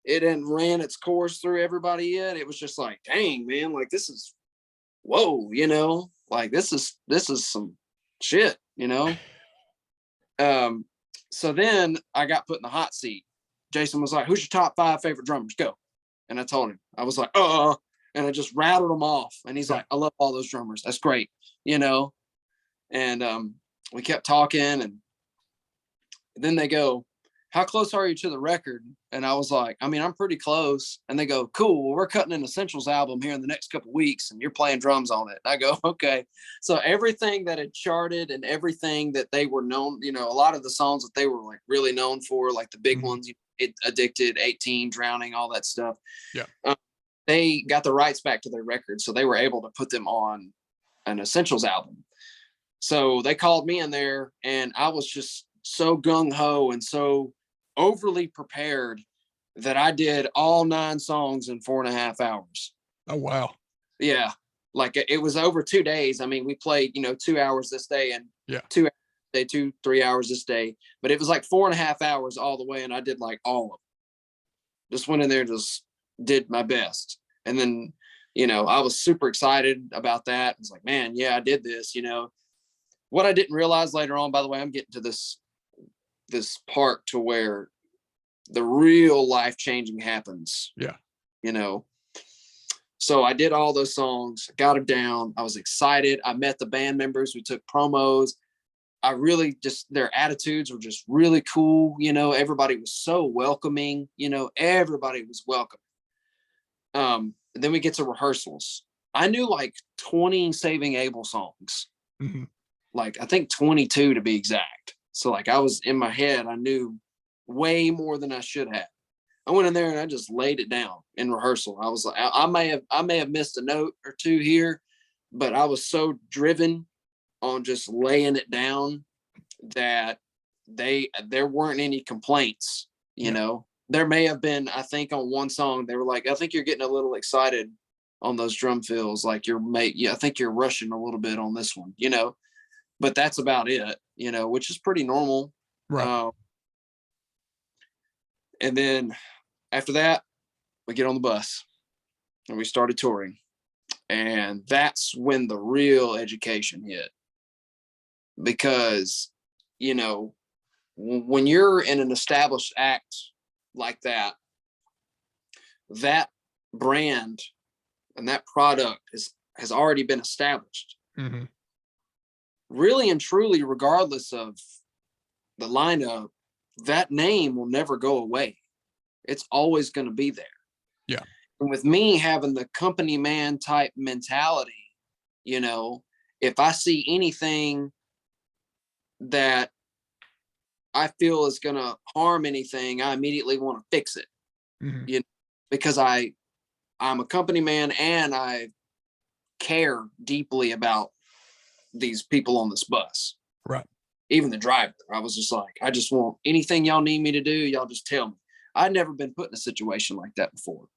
it hadn't ran its course through everybody yet, it was just like, dang, man, like this is, whoa, you know, like this is some shit, you know? So then I got put in the hot seat. Jason was like, who's your top 5 favorite drummers? Go. And I told him, I was like, and I just rattled them off. And he's like, I love all those drummers. That's great. You know? And we kept talking, and then they go, how close are you to the record? And I was like, I mean, I'm pretty close. And they go, cool. Well, we're cutting an Essentials album here in the next couple of weeks, and you're playing drums on it. And I go, okay. So everything that had charted and everything that they were known, you know, a lot of the songs that they were like really known for, like the big ones, Addicted, 18, Drowning, all that stuff. Yeah. They got the rights back to their records, so they were able to put them on an Essentials album. So they called me in there, and I was just so gung-ho and so overly prepared that I did all 9 songs in 4.5 hours. Oh, wow. Yeah. Like it was over 2 days. I mean, we played, you know, 2 hours this day and 2 hours this day, 2-3 hours this day, but it was like 4.5 hours all the way. And I did like all of them. Just went in there, just did my best. And then, you know, I was super excited about that. I was like, man, yeah, I did this, you know. What I didn't realize later on, by the way, I'm getting to this part to where the real life-changing happens. Yeah. You know, so I did all those songs, got them down. I was excited. I met the band members. We took promos. I really their attitudes were just really cool. You know, everybody was so welcoming, you know, everybody was welcome. Then we get to rehearsals. I knew like 20 Saving Abel songs, like I think 22 to be exact. So like I was in my head, I knew way more than I should have. I went in there and I just laid it down in rehearsal. I was like, I may have missed a note or 2 here, but I was so driven on just laying it down that there weren't any complaints, you know. There may have been, I think on one song, they were like, I think you're getting a little excited on those drum fills. Like I think you're rushing a little bit on this one, you know, but that's about it, you know, which is pretty normal. Right. And then after that, we get on the bus and we started touring. And that's when the real education hit. Because, you know, when you're in an established act like that, that brand and that product has already been established. Really and truly, regardless of the lineup, that name will never go away. It's always going to be there. Yeah. And with me having the company man type mentality, you know, if I see anything that I feel is going to harm anything, I immediately want to fix it, Mhm. you know, because I'm a company man and I care deeply about these people on this bus. Right. Even the driver, I was just like, I just want anything y'all need me to do, y'all just tell me. I'd never been put in a situation like that before.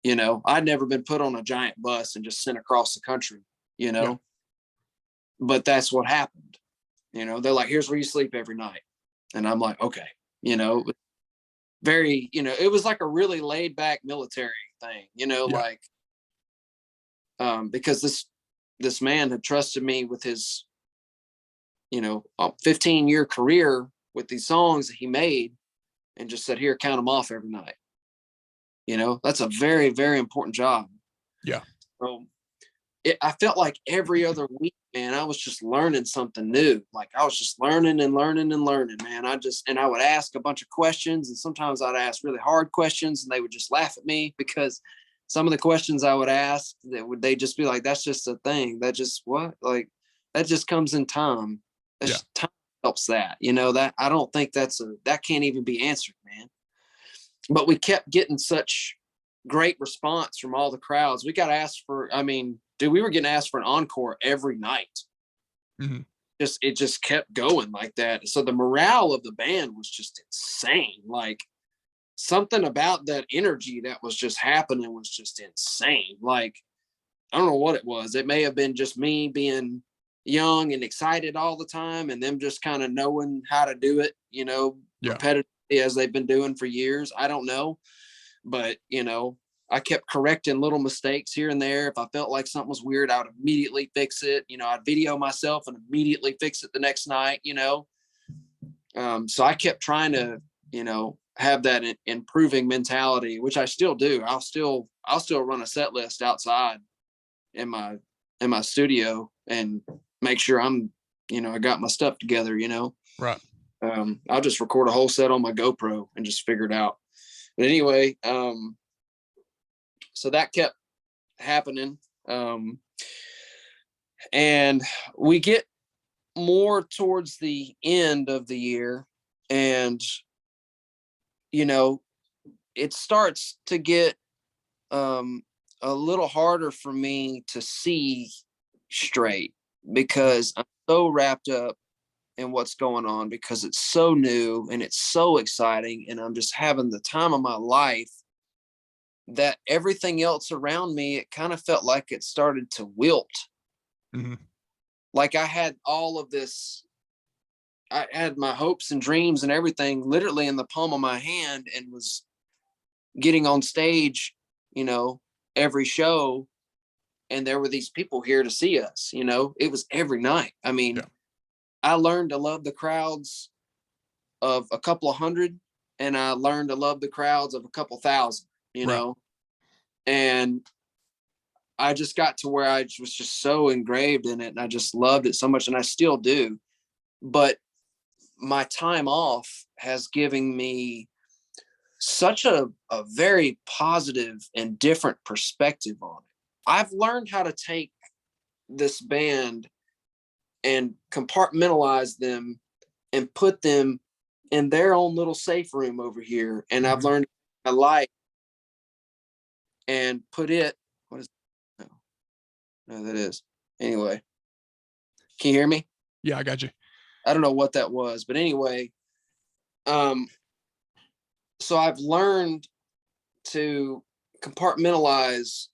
You know, I'd never been put on a giant bus and just sent across the country, you know, Yeah. but that's what happened. You know, they're like, here's where you sleep every night. And I'm like, okay, you know, very, you know, it was like a really laid back military thing, you know, Yeah. like, because this man had trusted me with his, you know, 15-year career with these songs that he made, and just said, here, count them off every night. You know, that's a very, very important job. Yeah. So I felt like every other week, man, I was just learning something new. Like I was just learning and learning and learning, man. And I would ask a bunch of questions, and sometimes I'd ask really hard questions and they would just laugh at me, because some of the questions I would ask, they just be like, that's just a thing. That just what? Like that just comes in time. Yeah. Time helps that, you know, that I don't think that can't even be answered, man. But we kept getting such great response from all the crowds. We got asked for, I mean, dude, we were getting asked for an encore every night. Mhm. It just kept going like that. So the morale of the band was just insane. Like something about that energy that was just happening was just insane. Like, I don't know what it was. It may have been just me being young and excited all the time, and them just kind of knowing how to do it, you know, Yeah. repetitively as they've been doing for years. I don't know. But, you know, I kept correcting little mistakes here and there. If I felt like something was weird, I would immediately fix it. You know, I'd video myself and immediately fix it the next night, you know. So I kept trying to, you know, have that improving mentality, which I still do. I'll still run a set list outside in my studio and make sure I'm, you know, I got my stuff together, you know. Right. I'll just record a whole set on my GoPro and just figure it out. But anyway, so that kept happening. And we get more towards the end of the year, and, you know, it starts to get a little harder for me to see straight, because I'm so wrapped up in what's going on, because it's so new and it's so exciting, and I'm just having the time of my life, that everything else around me, it kind of felt like it started to wilt. Mhm. Like I had all of this, I had my hopes and dreams and everything literally in the palm of my hand, and was getting on stage, you know, every show. And there were these people here to see us, you know, it was every night. I mean, Yeah. I learned to love the crowds of a couple of hundred, and I learned to love the crowds of a couple thousand, you Right. know, and I just got to where I was just so engraved in it, and I just loved it so much, and I still do. But my time off has given me such a very positive and different perspective on it. I've learned how to take this band and compartmentalize them and put them in their own little safe room over here. And I've Mhm. learned my life and put it, what is, no, no, that is. Anyway, can you hear me? Yeah, I got you. I don't know what that was, but anyway, um, so I've learned to compartmentalize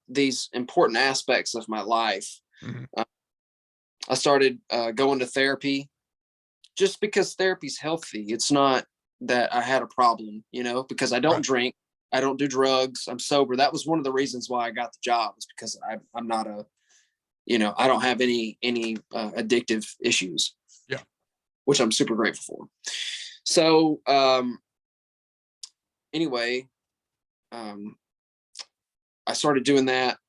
these important aspects of my life. Mhm. Uh, I started going to therapy, just because therapy's healthy. It's not that I had a problem, you know, because I don't Right. drink, I don't do drugs, I'm sober. That was one of the reasons why I got the job, was because I'm not a, you know, I don't have any addictive issues. Yeah. Which I'm super grateful for. So anyway, um, I started doing that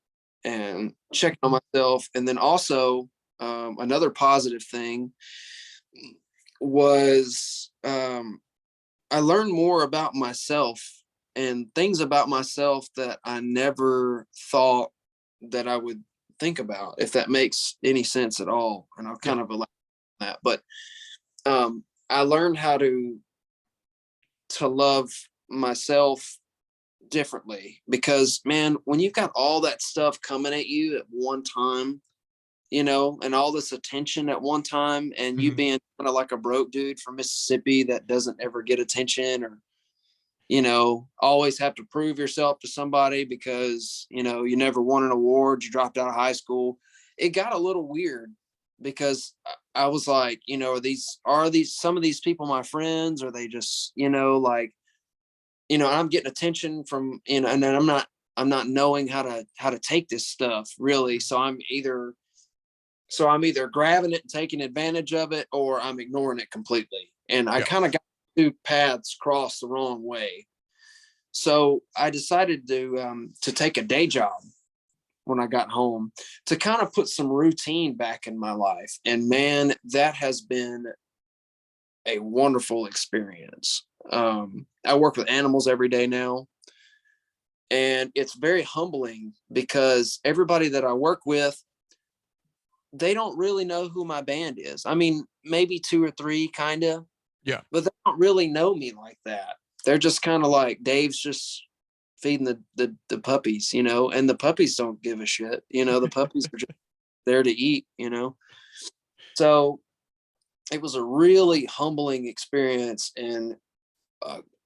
and checking on myself. And then also, another positive thing was, I learned more about myself and things about myself that I never thought that I would think about, if that makes any sense at all. And I'll kind of elaborate on that. But I learned how to love myself differently, because man, when you've got all that stuff coming at you at one time, and all this attention at one time, and you being kind of like a broke dude from Mississippi that doesn't ever get attention, or always have to prove yourself to somebody because you never won an award, you dropped out of high school. It got a little weird, because I was like, are these some of these people my friends? Are they just like, I'm getting attention from, and then I'm not knowing how to take this stuff really. So I'm either grabbing it and taking advantage of it, or I'm ignoring it completely. And I kind of got two paths crossed the wrong way. So I decided to take a day job when I got home, to kind of put some routine back in my life. And man, that has been a wonderful experience. I work with animals every day now, and it's very humbling, because everybody that I work with, they don't really know who my band is. I mean, maybe two or three kind of, but they don't really know me like that. They're just kind of like, Dave's just feeding the puppies, and the puppies don't give a shit. The puppies are just there to eat, So it was a really humbling experience. And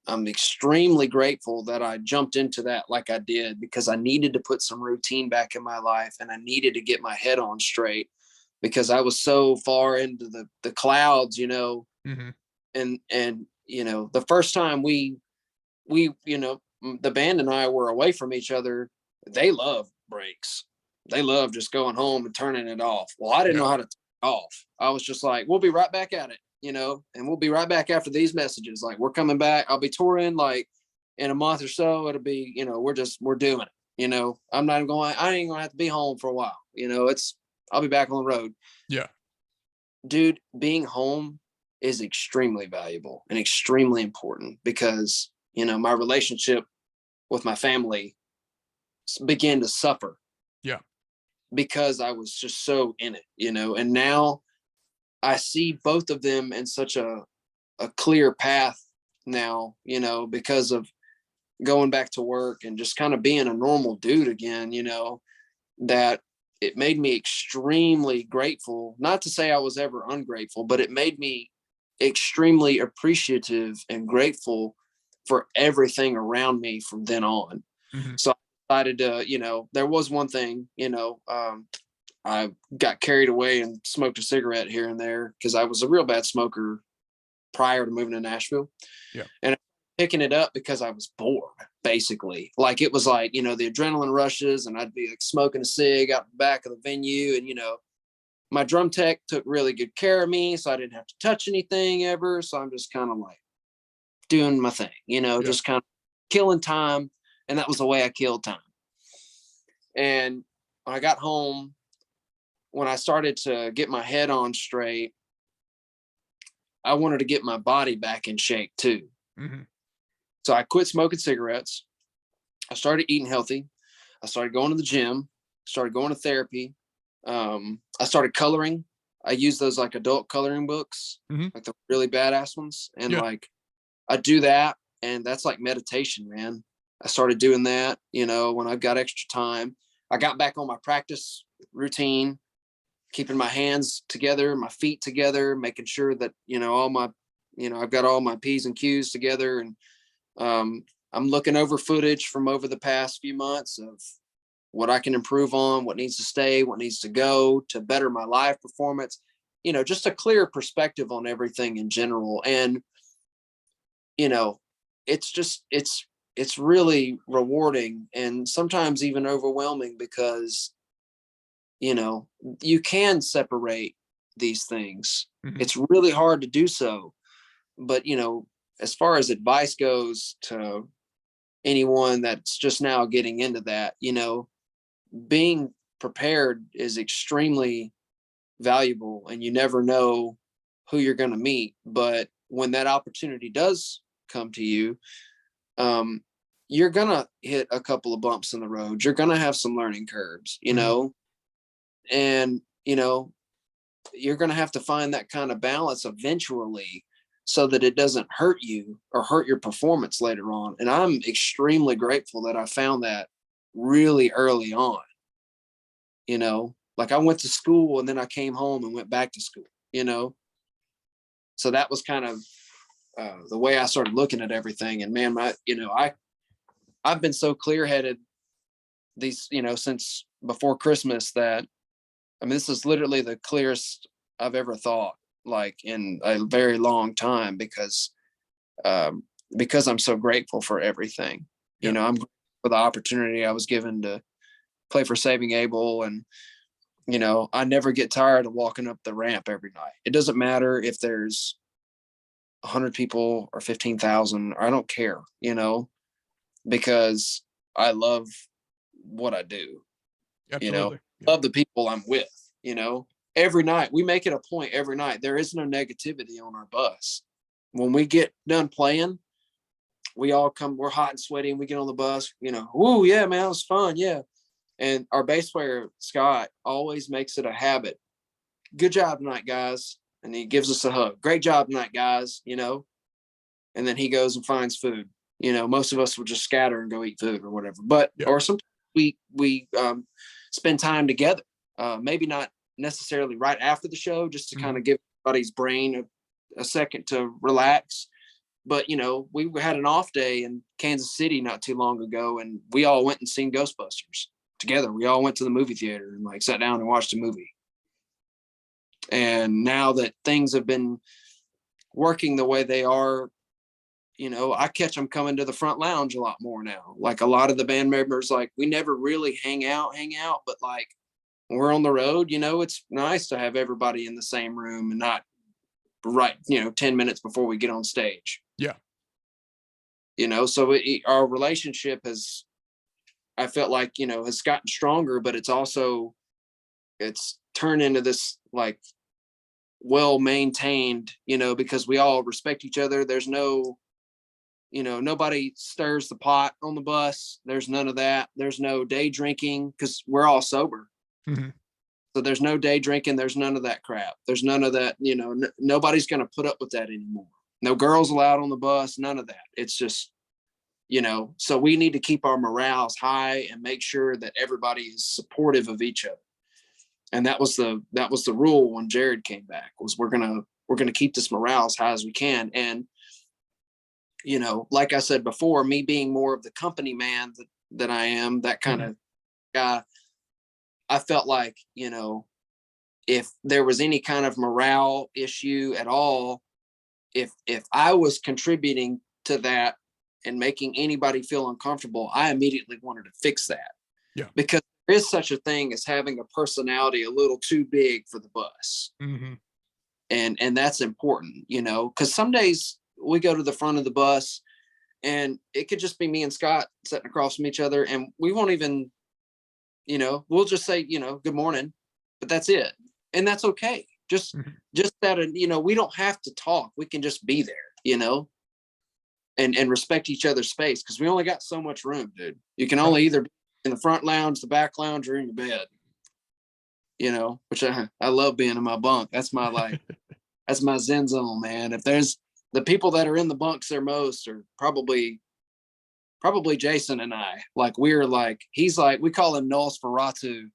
I'm extremely grateful that I jumped into that like I did, because I needed to put some routine back in my life, and I needed to get my head on straight, because I was so far into the clouds, and the first time we the band and I were away from each other, they love breaks. They love just going home and turning it off. Well, I didn't know how to turn it off. I was just like, we'll be right back at it, and we'll be right back after these messages. Like, we're coming back. I'll be touring like in a month or so. It'll be, we're doing it. I'm not even going, I ain't gonna have to be home for a while. I'll be back on the road. Yeah. Dude, being home is extremely valuable and extremely important, because, my relationship with my family began to suffer. Yeah. Because I was just so in it, and now I see both of them in such a clear path now, because of going back to work and just kind of being a normal dude again, that it made me extremely grateful. Not to say I was ever ungrateful, but it made me extremely appreciative and grateful for everything around me from then on. So I decided to, there was one thing, I got carried away and smoked a cigarette here and there, because I was a real bad smoker prior to moving to Nashville. Yeah. And picking it up because I was bored, basically. Like, it was like, the adrenaline rushes, and I'd be like smoking a cig out the back of the venue. And, my drum tech took really good care of me, so I didn't have to touch anything ever. So I'm just kind of like doing my thing, just kind of killing time. And that was the way I killed time. And when I got home, when I started to get my head on straight, I wanted to get my body back in shape too. So I quit smoking cigarettes. I started eating healthy. I started going to the gym, started going to therapy. I started coloring. I use those like adult coloring books, like the really badass ones. And like, I do that. And that's like meditation, man. I started doing that, when I've got extra time. I got back on my practice routine, keeping my hands together, my feet together, making sure that, all my, I've got all my P's and Q's together. And I'm looking over footage from over the past few months of what I can improve on, what needs to stay, what needs to go to better my live performance, just a clear perspective on everything in general. And, it's really rewarding, and sometimes even overwhelming, because, you can separate these things. It's really hard to do so. But, as far as advice goes to anyone that's just now getting into that, being prepared is extremely valuable, and you never know who you're going to meet. But when that opportunity does come to you, you're gonna hit a couple of bumps in the road. You're gonna have some learning curves, you know, and you know, you're gonna have to find that kind of balance eventually so that it doesn't hurt you or hurt your performance later on. And I'm extremely grateful that I found that really early on. You know, like I went to school and then I came home and went back to school, you know. So that was kind of the way I started looking at everything. And man, I've been so clear headed these, you know, since before Christmas that I mean, this is literally the clearest I've ever thought, like in a very long time, because I'm so grateful for everything. Yeah. You know, I'm grateful for the opportunity I was given to play for Saving Abel, and you know, I never get tired of walking up the ramp every night. It doesn't matter if there's 100 people or 15,000, I don't care, you know, because I love what I do. You know, Absolutely. love the people I'm with, you know. Every night we make it a point every night. There is no negativity on our bus. When we get done playing, we all come, we're hot and sweaty, and we get on the bus, you know, oh yeah, man, it was fun. Yeah. And our bass player, Scott, always makes it a habit. Good job tonight, guys. And he gives us a hug. Great job tonight, guys, you know. And then he goes and finds food. You know, most of us will just scatter and go eat food or whatever. But or sometimes we spend time together. Maybe not necessarily right after the show, just to kind of give everybody's brain a second to relax. But you know, we had an off day in Kansas City not too long ago, and we all went and seen Ghostbusters together. We all went to the movie theater and like sat down and watched a movie. And now that things have been working the way they are, you know, I catch them coming to the front lounge a lot more now. Like a lot of the band members, like we never really hang out, but like when we're on the road, you know, it's nice to have everybody in the same room and not right, you know, 10 minutes before we get on stage. Yeah. You know, so our relationship has, I felt like, you know, has gotten stronger, but it's turned into this like well maintained, you know, because we all respect each other. There's no, you know, nobody stirs the pot on the bus. There's none of that. There's no day drinking because we're all sober. So there's no day drinking. There's none of that crap. There's none of that, you know, nobody's going to put up with that anymore. No girls allowed on the bus, none of that. It's just, you know, so we need to keep our morales high and make sure that everybody is supportive of each other. And that was the rule when Jared came back, was we're going to keep this morale as high as we can. And, you know, like I said before, me being more of the company man that I am, that kind of guy, I felt like, you know, if there was any kind of morale issue at all, if I was contributing to that and making anybody feel uncomfortable, I immediately wanted to fix that. Yeah. Because there is such a thing as having a personality a little too big for the bus. And that's important, you know, because some days we go to the front of the bus and it could just be me and Scott sitting across from each other, and we won't even, you know, we'll just say, you know, good morning, but that's it. And that's okay. Just that, you know, we don't have to talk. We can just be there, you know, and respect each other's space, because we only got so much room, dude. You can only either be in the front lounge, the back lounge, or in your bed, you know, which I love being in my bunk. That's my like, that's my Zen zone, man. If there's the people that are in the bunks there most are probably Jason and I. Like we're like, he's like, we call him Nosferatu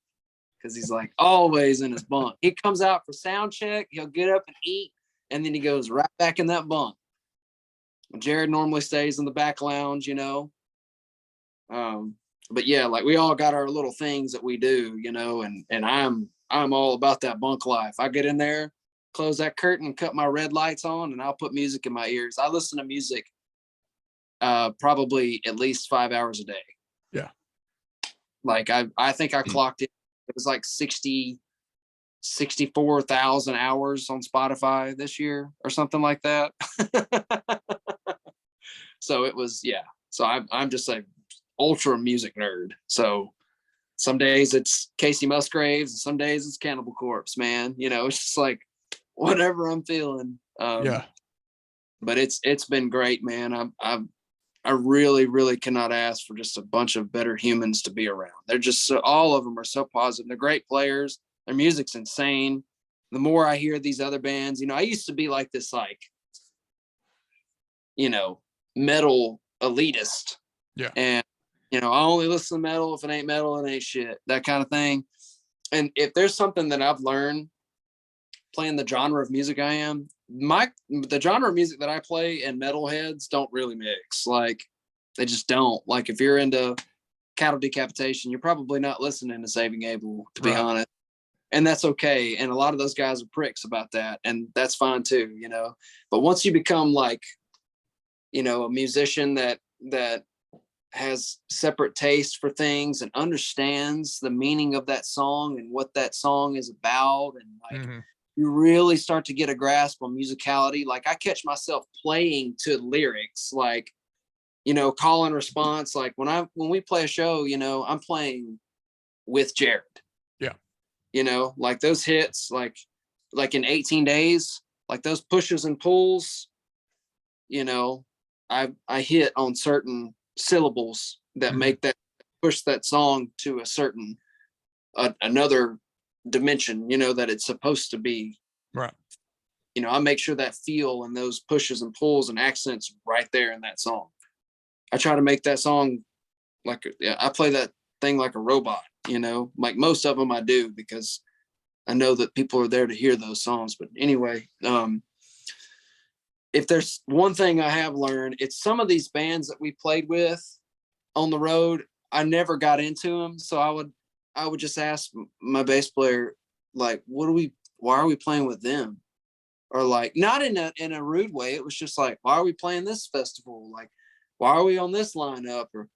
because he's like always in his bunk. He comes out for sound check, he'll get up and eat, and then he goes right back in that bunk. Jared normally stays in the back lounge, you know. But yeah, like we all got our little things that we do, you know, and I'm all about that bunk life. I get in there, close that curtain, cut my red lights on, and I'll put music in my ears. I listen to music probably at least 5 hours a day. Yeah. Like I think I clocked it. It was like 64,000 hours on Spotify this year or something like that. So it was, yeah. So I'm just a ultra music nerd. So some days it's Casey Musgraves, and some days it's Cannibal Corpse, man. You know, it's just like whatever I'm feeling. Yeah. But it's been great, man. I really, really cannot ask for just a bunch of better humans to be around. They're just so, all of them are so positive. They're great players. Their music's insane. The more I hear these other bands, I used to be like this, like, metal elitist. Yeah. And, I only listen to metal. If it ain't metal, it ain't shit, that kind of thing. And if there's something that I've learned playing the genre of music I am, the genre of music that I play and metalheads don't really mix. Like, they just don't. Like, if you're into cattle decapitation, you're probably not listening to Saving Abel, to be honest. And that's okay. And a lot of those guys are pricks about that, and that's fine too, But once you become like, a musician that has separate taste for things and understands the meaning of that song and what that song is about, and like you really start to get a grasp on musicality. Like, I catch myself playing to lyrics, like, call and response. Like when we play a show, I'm playing with Jared. Yeah. Like those hits, like in 18 days, like those pushes and pulls, I hit on certain syllables that make that push that song to a certain another dimension, that it's supposed to be. Right. I make sure that feel and those pushes and pulls and accents right there in that song. I try to make that song like, I play that thing like a robot, like most of them I do, because I know that people are there to hear those songs. But anyway, if there's one thing I have learned, it's some of these bands that we played with on the road, I never got into them. So I would just ask my bass player, like, why are we playing with them? Or like, not in a rude way. It was just like, why are we playing this festival? Like, why are we on this lineup? Or,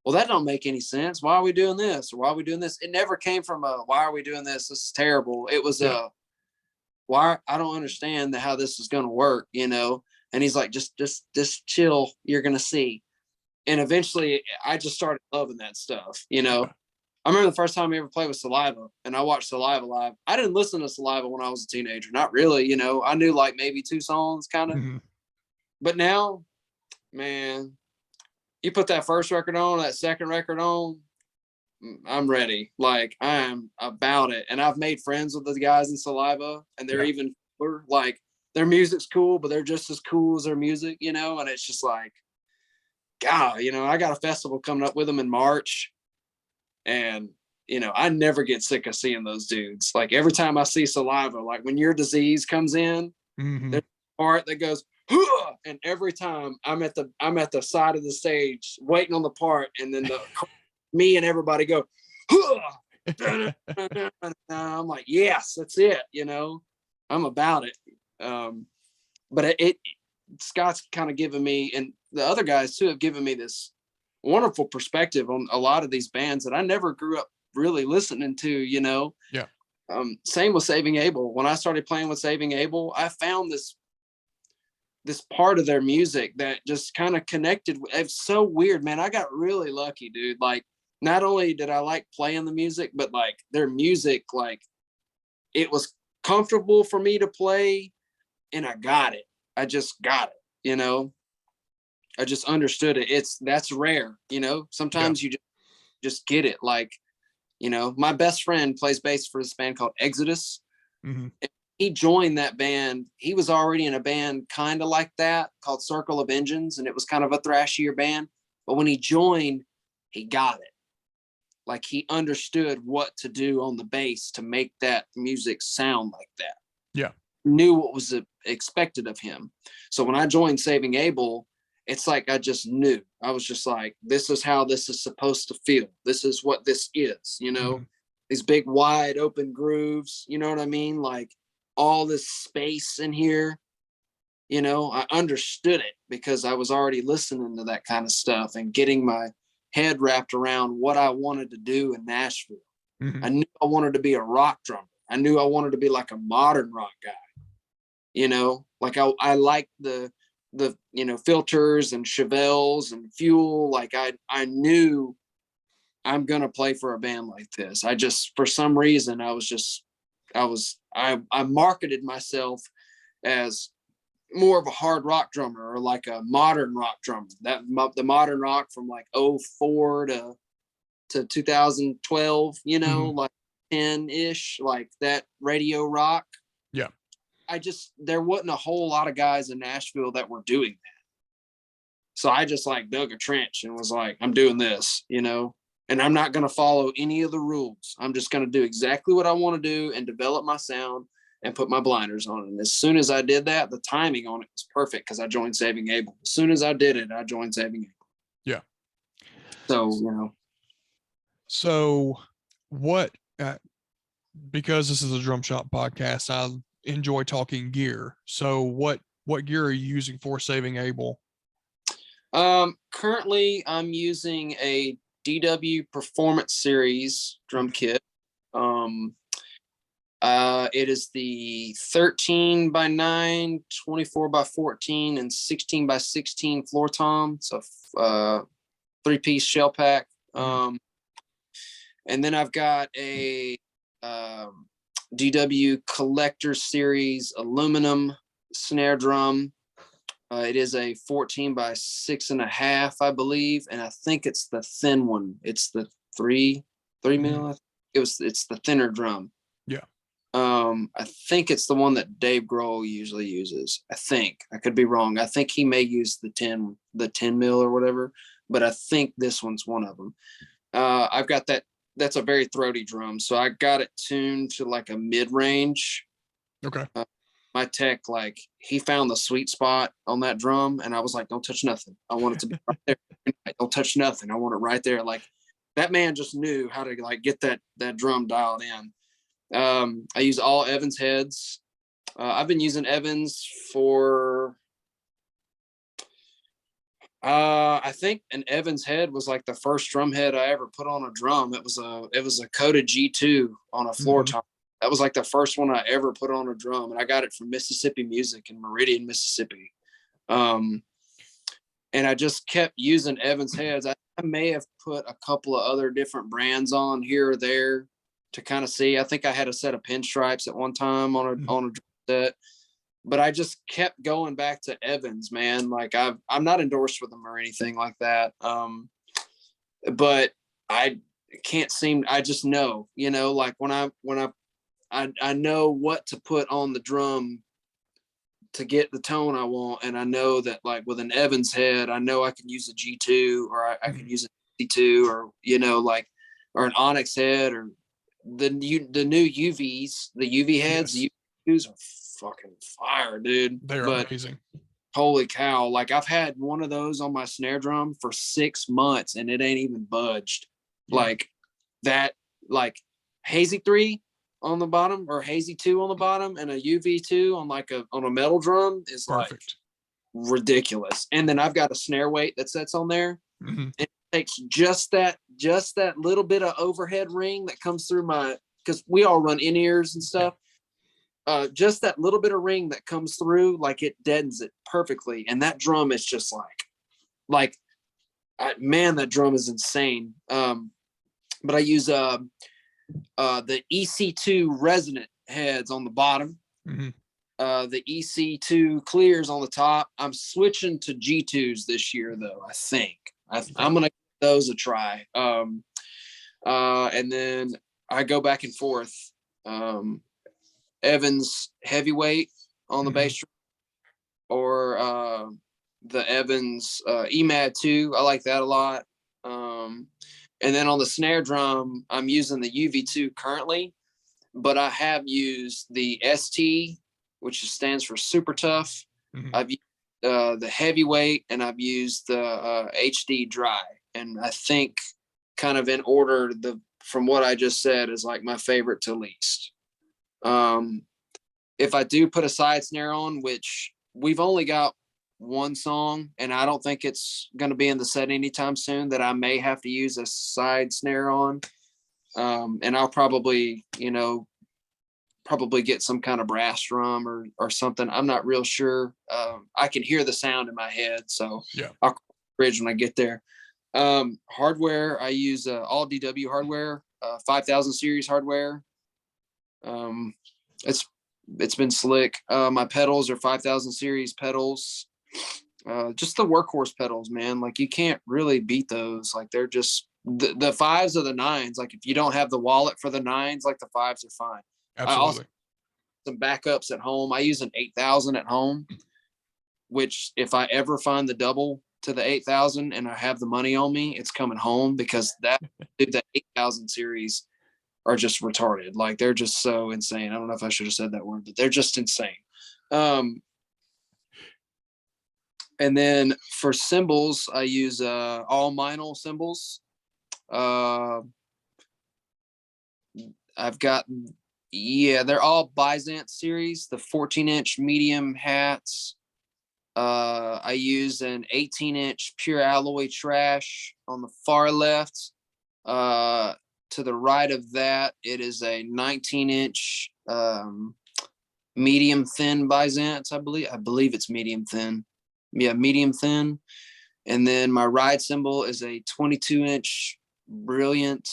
well, that don't make any sense. Why are we doing this? Or why are we doing this? It never came from why are we doing this? This is terrible. It was why, I don't understand how this is going to work, And he's like, just chill. You're going to see. And eventually I just started loving that stuff, I remember the first time I ever played with Saliva, and I watched Saliva live. I didn't listen to Saliva when I was a teenager. Not really, I knew like maybe 2 songs kind of. But now, man, you put that first record on, that second record on, I'm ready. Like, I'm about it. And I've made friends with the guys in Saliva, and they're even cooler. Like, their music's cool, but they're just as cool as their music, and it's just like, God, I got a festival coming up with them in March. And, I never get sick of seeing those dudes. Like, every time I see Saliva, like when Your Disease comes in, there's a part that goes, huh! And every time I'm at the side of the stage waiting on the part, and then me and everybody go, huh! I'm like, yes, that's it. I'm about it. But Scott's kind of given me, and the other guys too have given me this wonderful perspective on a lot of these bands that I never grew up really listening to, Yeah. Same with Saving Abel. When I started playing with Saving Abel, I found this part of their music that just kind of connected. It's so weird, man. I got really lucky, dude. Like, not only did I like playing the music, but like their music, like, it was comfortable for me to play, and I got it. I just got it, I just understood it. That's rare, sometimes you just get it. Like, my best friend plays bass for this band called Exodus. He joined that band. He was already in a band kind of like that called Circle of Engines, and it was kind of a thrashier band. But when he joined, he got it. Like, he understood what to do on the bass to make that music sound like that. Yeah. Knew what was expected of him. So when I joined Saving Abel, it's like I just knew. I was just like, this is how this is supposed to feel. This is what this is, these big wide open grooves, you know what I mean? Like, all this space in here, I understood it because I was already listening to that kind of stuff and getting my head wrapped around what I wanted to do in Nashville. I knew I wanted to be a rock drummer. I knew I wanted to be like a modern rock guy, like I like the filters and Chevelles and Fuel. Like, I knew I'm going to play for a band like this. I just, for some reason, I marketed myself as more of a hard rock drummer or like a modern rock drummer. The modern rock from like '04 to 2012, like 10-ish, like that radio rock. Yeah. There wasn't a whole lot of guys in Nashville that were doing that. So I just like dug a trench and was like, I'm doing this, and I'm not going to follow any of the rules. I'm just going to do exactly what I want to do and develop my sound and put my blinders on. And as soon as I did that, the timing on it was perfect because I joined Saving Abel. As soon as I did it, I joined Saving Abel. Yeah. So, So what, because this is a drum shop podcast, I enjoy talking gear. So what gear are you using for Saving Abel? Currently I'm using a DW Performance Series drum kit. It is the 13x9, 24x14, and 16x16 floor tom. So, 3-piece shell pack. And then I've got a DW Collector Series aluminum snare drum. It is a 14x6.5, I believe, and I think it's the thin one. It's the 3 mil. It's the thinner drum. Yeah. I think it's the one that Dave Grohl usually uses. I think I could be wrong. I think he may use the 10 mil or whatever, but I think this one's one of them. I've got that. That's a very throaty drum, so I got it tuned to like a mid range. Okay. My tech, like, he found the sweet spot on that drum, and I was like, don't touch nothing. I want it to be right there. Don't touch nothing. I want it right there. Like, that man just knew how to like get that drum dialed in. I use all Evans heads. I've been using Evans for I think an Evans head was like the first drum head I ever put on a drum. It was a coated G2 on a floor tom. That was like the first one I ever put on a drum, and I got it from Mississippi Music in Meridian, Mississippi. And I just kept using Evans heads. I may have put a couple of other different brands on here or there to kind of see. I think I had a set of pinstripes at one time on a drum set, but I just kept going back to Evans, man. Like, I'm not endorsed with them or anything like that. But I can't seem. I just know, like when I know what to put on the drum to get the tone I want. And I know that, like, with an Evans head, I know I can use a G2 or I can use a C2 or, or an Onyx head or the new UVs, the UV heads. Yes. The UVs are fucking fire, dude. They're amazing. Holy cow. Like, I've had one of those on my snare drum for 6 months and it ain't even budged. Yeah. Like that, like Hazy 3 on the bottom or Hazy 2 on the bottom and a UV2 on a metal drum is perfect. Like ridiculous. And then I've got a snare weight that sets on there. And it takes just that little bit of overhead ring that comes through because we all run in-ears and stuff. Just that little bit of ring that comes through, like, it deadens it perfectly. And that drum is just man, that drum is insane. But I use the EC2 resonant heads on the bottom, the EC2 clears on the top. I'm switching to G2s this year, though. I think I'm gonna give those a try. And then I go back and forth. Evans heavyweight on the bass drum, or the Evans EMAD 2. I like that a lot. And then on the snare drum, I'm using the UV2 currently, but I have used the ST, which stands for Super Tough. I've used the heavyweight, and I've used the HD dry. And I think, kind of in order, from what I just said, is like my favorite to least. If I do put a side snare on, which we've only got one song, and I don't think it's going to be in the set anytime soon, that I may have to use a side snare on. And I'll probably get some kind of brass drum or something. I'm not real sure. I can hear the sound in my head, so yeah, I'll cross the bridge when I get there. Hardware, I use all DW hardware, 5000 series hardware. It's it's been slick. My pedals are 5000 series pedals. Just the workhorse pedals, man. Like you can't really beat those. Like they're just the fives or the nines. Like if you don't have the wallet for the nines, like the fives are fine. Absolutely. I also some backups at home. I use an 8000 at home, which if I ever find the double to the 8000 and I have the money on me, it's coming home, because the 8000 series are just retarded. Like they're just so insane. I don't know if I should have said that word, but they're just insane. And then for cymbals, I use all Meinl cymbals. I've got, they're all Byzant series, the 14-inch medium hats. I use an 18-inch pure alloy trash on the far left. To the right of that, it is a 19-inch medium thin Byzant, I believe it's medium thin. Yeah, medium thin. And then my ride cymbal is a 22-inch Brilliant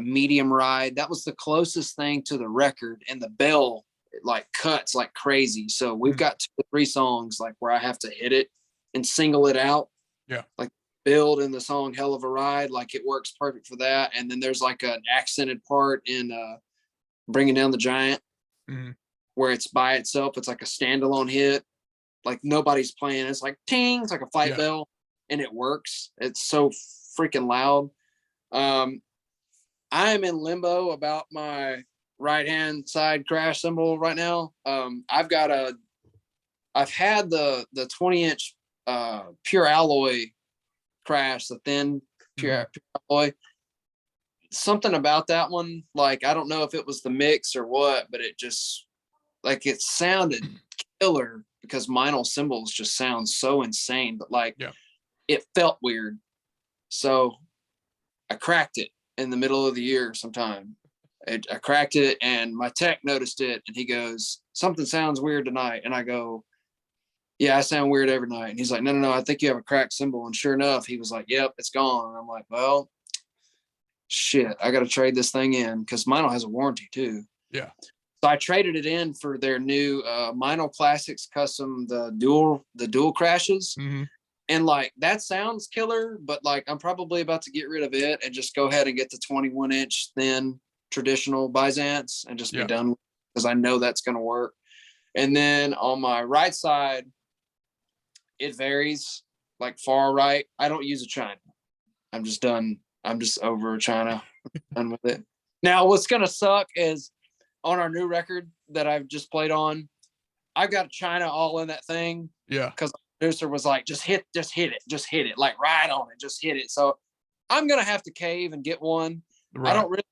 medium ride. That was the closest thing to the record, and the bell like cuts like crazy. So we've got 2 or 3 songs like where I have to hit it and single it out. Yeah. Like build in the song Hell of a Ride, like it works perfect for that. And then there's like an accented part in Bringing Down the Giant, where it's by itself. It's like a standalone hit. Like nobody's playing. It's like ting, it's like a fight bell, and it works. It's so freaking loud. I am in limbo about my right hand side crash cymbal right now. I've had the 20-inch pure alloy crash, the thin pure alloy. Something about that one, like I don't know if it was the mix or what, but it just like it sounded killer, because Meinl cymbals just sound so insane, but like it felt weird. So I cracked it in the middle of the year sometime. I cracked it, and my tech noticed it, and he goes, "Something sounds weird tonight." And I go, "Yeah, I sound weird every night." And he's like, No, I think you have a cracked cymbal. And sure enough, he was like, "Yep, it's gone." And I'm like, well, shit, I got to trade this thing in, because Meinl has a warranty too. Yeah. So I traded it in for their new Meinl Classics Custom, the dual crashes. And like that sounds killer, but like I'm probably about to get rid of it and just go ahead and get the 21-inch thin traditional Byzants and just be done, because I know that's going to work. And then on my right side, it varies, like far right. I don't use a China. I'm just done. I'm just over China. Done with it. Now, what's going to suck is on our new record that I've just played on, I've got China all in that thing. Yeah. Because the producer was like, just hit it, like right on it, just hit it. So I'm going to have to cave and get one. Right. I don't really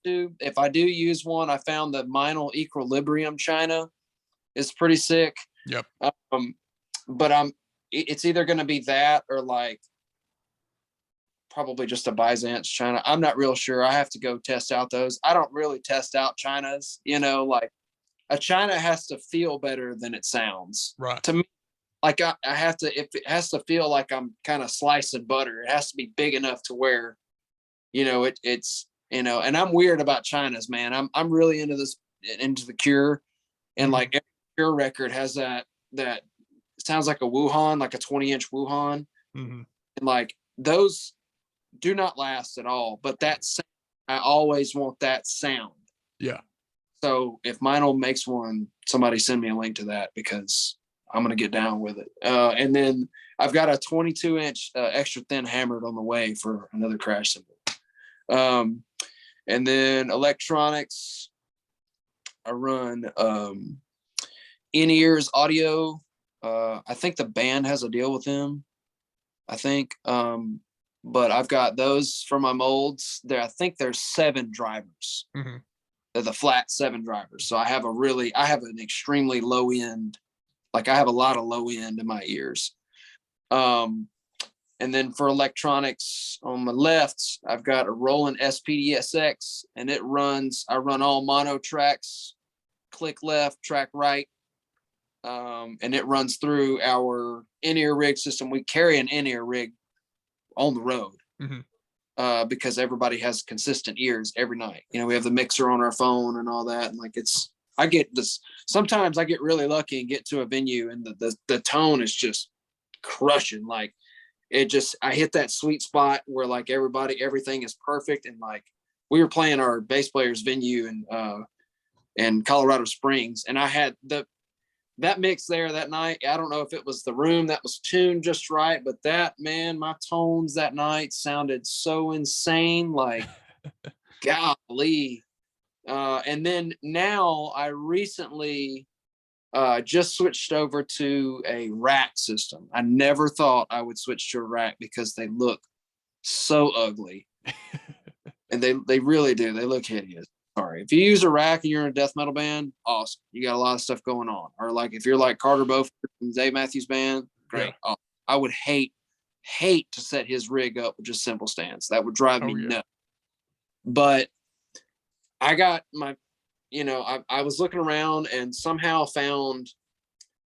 do. If I do use one, I found the Meinl Equilibrium China is pretty sick. Yep. But it's either going to be that or like probably just a Byzance China. I'm not real sure. I have to go test out those. I don't really test out Chinas, like a China has to feel better than it sounds. Right. To me, like I have to, if it has to feel like I'm kind of slicing butter, it has to be big enough to where, it's, and I'm weird about Chinas, man. I'm really into the Cure, and like every Cure record has that sounds like a Wuhan, like a 20-inch Wuhan. And like those do not last at all, but I always want that sound. Yeah. So if Meinl makes one, somebody send me a link to that, because I'm going to get down with it. And then I've got a 22-inch extra thin hammered on the way for another crash cymbal. And then electronics, I run In-Ears Audio. I think the band has a deal with them, I think. But I've got those for my molds. I think there's 7 drivers. They're the flat 7 drivers. So I have an extremely low end. Like I have a lot of low end in my ears. And then for electronics on the left, I've got a Roland SPDSX, and I run all mono tracks, click left, track right. And it runs through our in-ear rig system. We carry an in-ear rig on the road because everybody has consistent ears every night. We have the mixer on our phone and all that. And like, it's I get this. Sometimes I get really lucky and get to a venue and the tone is just crushing. Like I hit that sweet spot where like everything is perfect. And like we were playing our bass player's venue in Colorado Springs, and I had that mix there that night. I don't know if it was the room that was tuned just right, but my tones that night sounded so insane. Like, golly. And then now I recently just switched over to a rack system. I never thought I would switch to a rack because they look so ugly. And they really do. They look hideous. Sorry. If you use a rack and you're in a death metal band, awesome. You got a lot of stuff going on. Or like if you're like Carter Beauford from Dave Matthews Band, great. Yeah. Awesome. I would hate to set his rig up with just cymbal stands. That would drive me nuts. But I got my, I was looking around and somehow found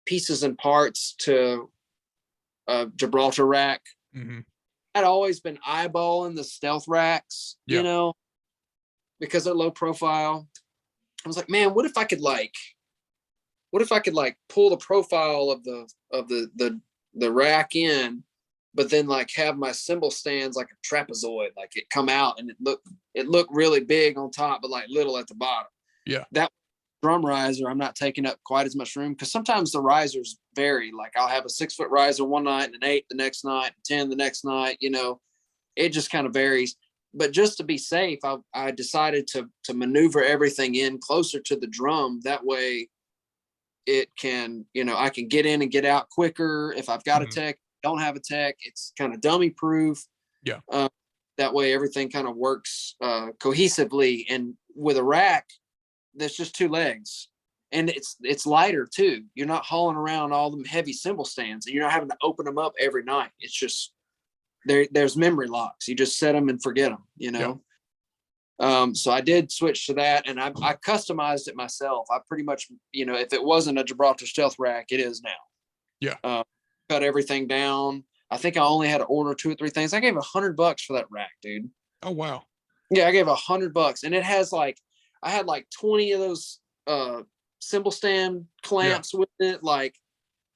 pieces and parts to a Gibraltar rack. Mm-hmm. I'd always been eyeballing the stealth racks, because they're low profile. I was like, man, what if I could pull the profile of the rack in, but then like have my cymbal stands like a trapezoid, like it come out and it looked really big on top, but like little at the bottom. Yeah. That drum riser, I'm not taking up quite as much room because sometimes the risers vary. Like I'll have a 6-foot riser one night and an 8 the next night, 10 the next night, it just kind of varies. But just to be safe, I decided to maneuver everything in closer to the drum. That way it can, I can get in and get out quicker. If I've got a tech, don't have a tech, it's kind of dummy proof. Yeah. That way everything kind of works cohesively. And with a rack, there's just 2 legs. And it's lighter too. You're not hauling around all them heavy cymbal stands and you're not having to open them up every night. It's just, there's memory locks. You just set them and forget them, Yeah. So I did switch to that and I customized it myself. I pretty much, if it wasn't a Gibraltar stealth rack, it is now. Yeah. Cut everything down. I think I only had to order 2 or 3 things. I gave $100 for that rack, dude. Oh, wow. Yeah. I gave $100 and it has like, I had like 20 of those cymbal stand clamps with it. Like,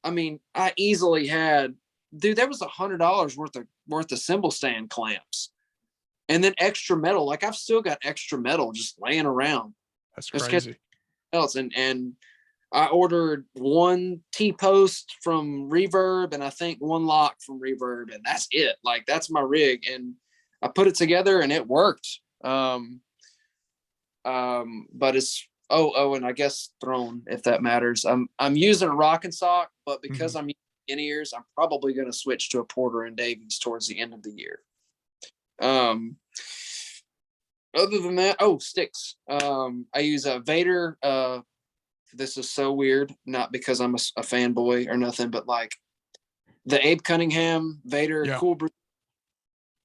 I mean, I easily had, dude, that was $100 worth of cymbal stand clamps. And then extra metal. Like I've still got extra metal just laying around. That's crazy. Else. And I ordered 1 T-post from Reverb and I think 1 lock from Reverb, and that's it. Like that's my rig. And I put it together and it worked. But it's and I guess thrown, if that matters. I'm using a rock and sock, but because I'm using in-ears, I'm probably going to switch to a Porter and Davies towards the end of the year. Other than that, sticks. I use a Vader. This is so weird, not because I'm a fanboy or nothing, but like the Abe Cunningham Vader Cool Breeze.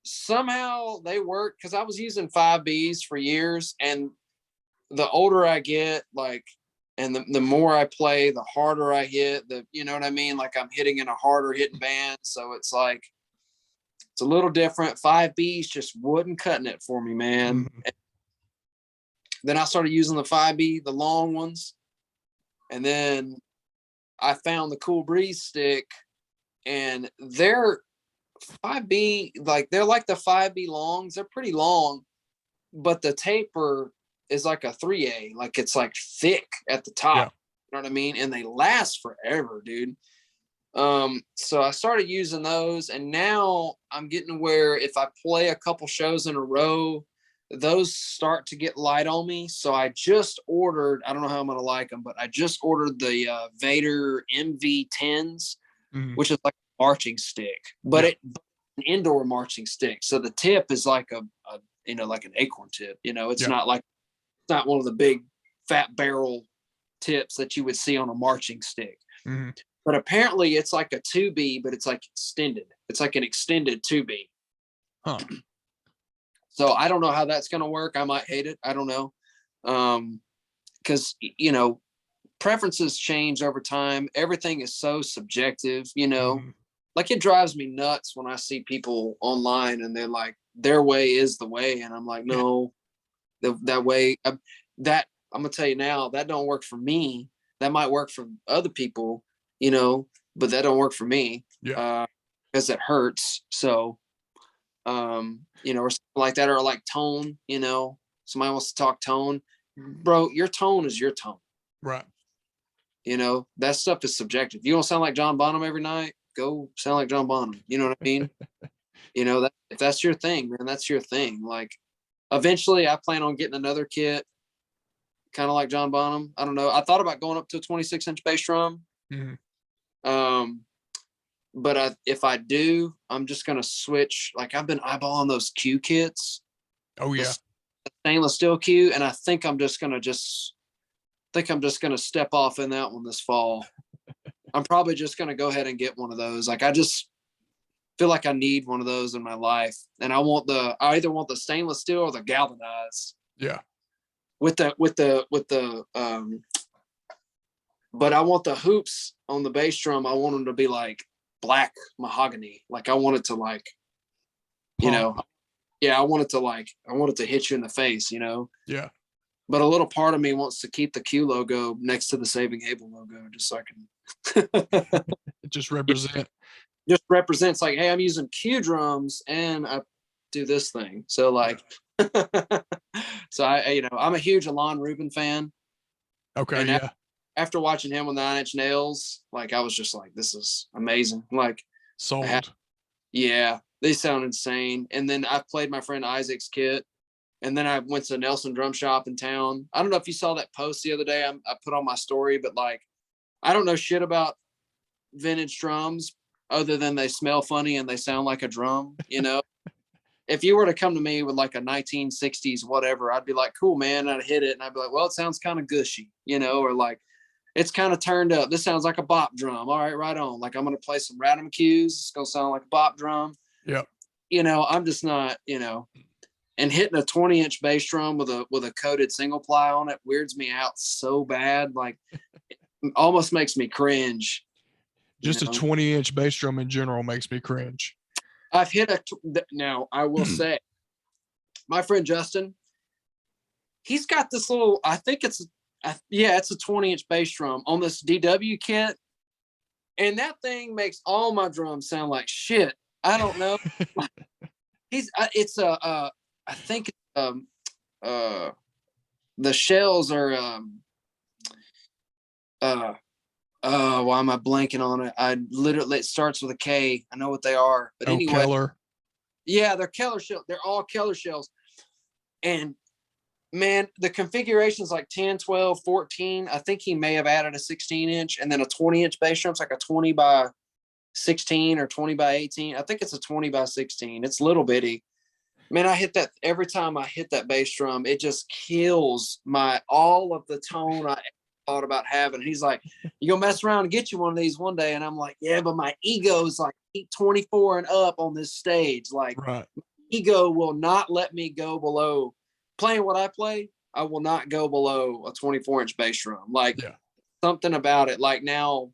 Somehow they work because I was using 5Bs for years, and the older I get, like, and the more I play, the harder I hit. You know what I mean? Like I'm hitting in a harder hitting band, so it's like it's a little different. 5Bs just wasn't cutting it for me, man. Then I started using the 5B, the long ones, and then I found the Cool Breeze stick, and they're 5B, like they're like the 5B longs. They're pretty long, but the taper is like a 3A, like it's like thick at the top. Yeah. You know what I mean? And they last forever, dude. So I started using those, and now I'm getting where if I play a couple shows in a row, those start to get light on me. So I just ordered, I don't know how I'm going to like them, but I just ordered the Vader MV10s, which is like a marching stick, but it's an indoor marching stick. So the tip is like a like an acorn tip, it's not like, it's not one of the big fat barrel tips that you would see on a marching stick. But apparently it's like a 2B, but it's like extended. It's like an extended 2B. Huh. So I don't know how that's going to work. I might hate it. I don't know. Because, preferences change over time. Everything is so subjective, like it drives me nuts when I see people online and they're like, their way is the way. And I'm like, no, that way, that I'm gonna tell you now, that don't work for me. That might work for other people, but that don't work for me. Yeah. Because it hurts. So, or something like that, or like tone, somebody wants to talk tone, bro, your tone is your tone. Right. That stuff is subjective. You don't sound like John Bonham every night, go sound like John Bonham. You know what I mean? That if that's your thing, man, that's your thing. Like, eventually I plan on getting another kit kind of like John Bonham. I don't know. I thought about going up to a 26-inch bass drum. Mm-hmm. But if I do, I'm just gonna switch. Like, I've been eyeballing those Q kits. Oh yeah. The stainless steel Q, and I think I'm just gonna step off in that one this fall. I'm probably just gonna go ahead and get one of those. Like, I just feel like I need one of those in my life, and I either want the stainless steel or the galvanized. Yeah. With the but I want the hoops on the bass drum. I want them to be like black mahogany. Like, I want it to like, yeah, I want it to hit you in the face, Yeah. But a little part of me wants to keep the Q logo next to the Saving Abel logo, just so I can Just represent. Just represents like, hey, I'm using Q drums and I do this thing. So like, so I'm a huge Alon Rubin fan. Okay. And Yeah. after watching him with 9 Inch Nails, like, I was just like, this is amazing. Like, Sold. yeah, they sound insane. And then I played my friend Isaac's kit. And then I went to Nelson Drum Shop in town. I don't know if you saw that post the other day I put on my story, but like, I don't know shit about vintage drums other than they smell funny and they sound like a drum. If you were to come to me with like a 1960s whatever, I'd be like, cool, man. I'd hit it and I'd be like, well, it sounds kind of gushy, or like, it's kind of turned up. This sounds like a bop drum. All right, right on. Like, I'm going to play some Radham Qs. It's going to sound like a bop drum. Yep. I'm just not, and hitting a 20-inch bass drum with a coated single ply on it weirds me out so bad. Like, it almost makes me cringe. Just a 20-inch bass drum in general makes me cringe. I've hit now I will say, my friend Justin, he's got this little, I think it's a 20-inch bass drum on this DW kit. And that thing makes all my drums sound like shit. I don't know. I think the shells are why am I blanking on it? It starts with a K. I know what they are, but anyway. Keller. Yeah, they're Keller shells. They're all Keller shells. And man, the configuration is like 10, 12, 14. I think he may have added a 16-inch and then a 20-inch bass drum. It's like a 20 by 16 or 20 by 18. I think it's a 20 by 16. It's little bitty. Man, I hit that every time I hit that bass drum, it just kills all of the tone I thought about having. He's like, you gonna mess around and get you one of these one day? And I'm like, yeah, but my ego's like 24 and up on this stage. Like, right. Ego will not let me go below playing what I play. I will not go below a 24-inch bass drum. Like, something about it. Like, now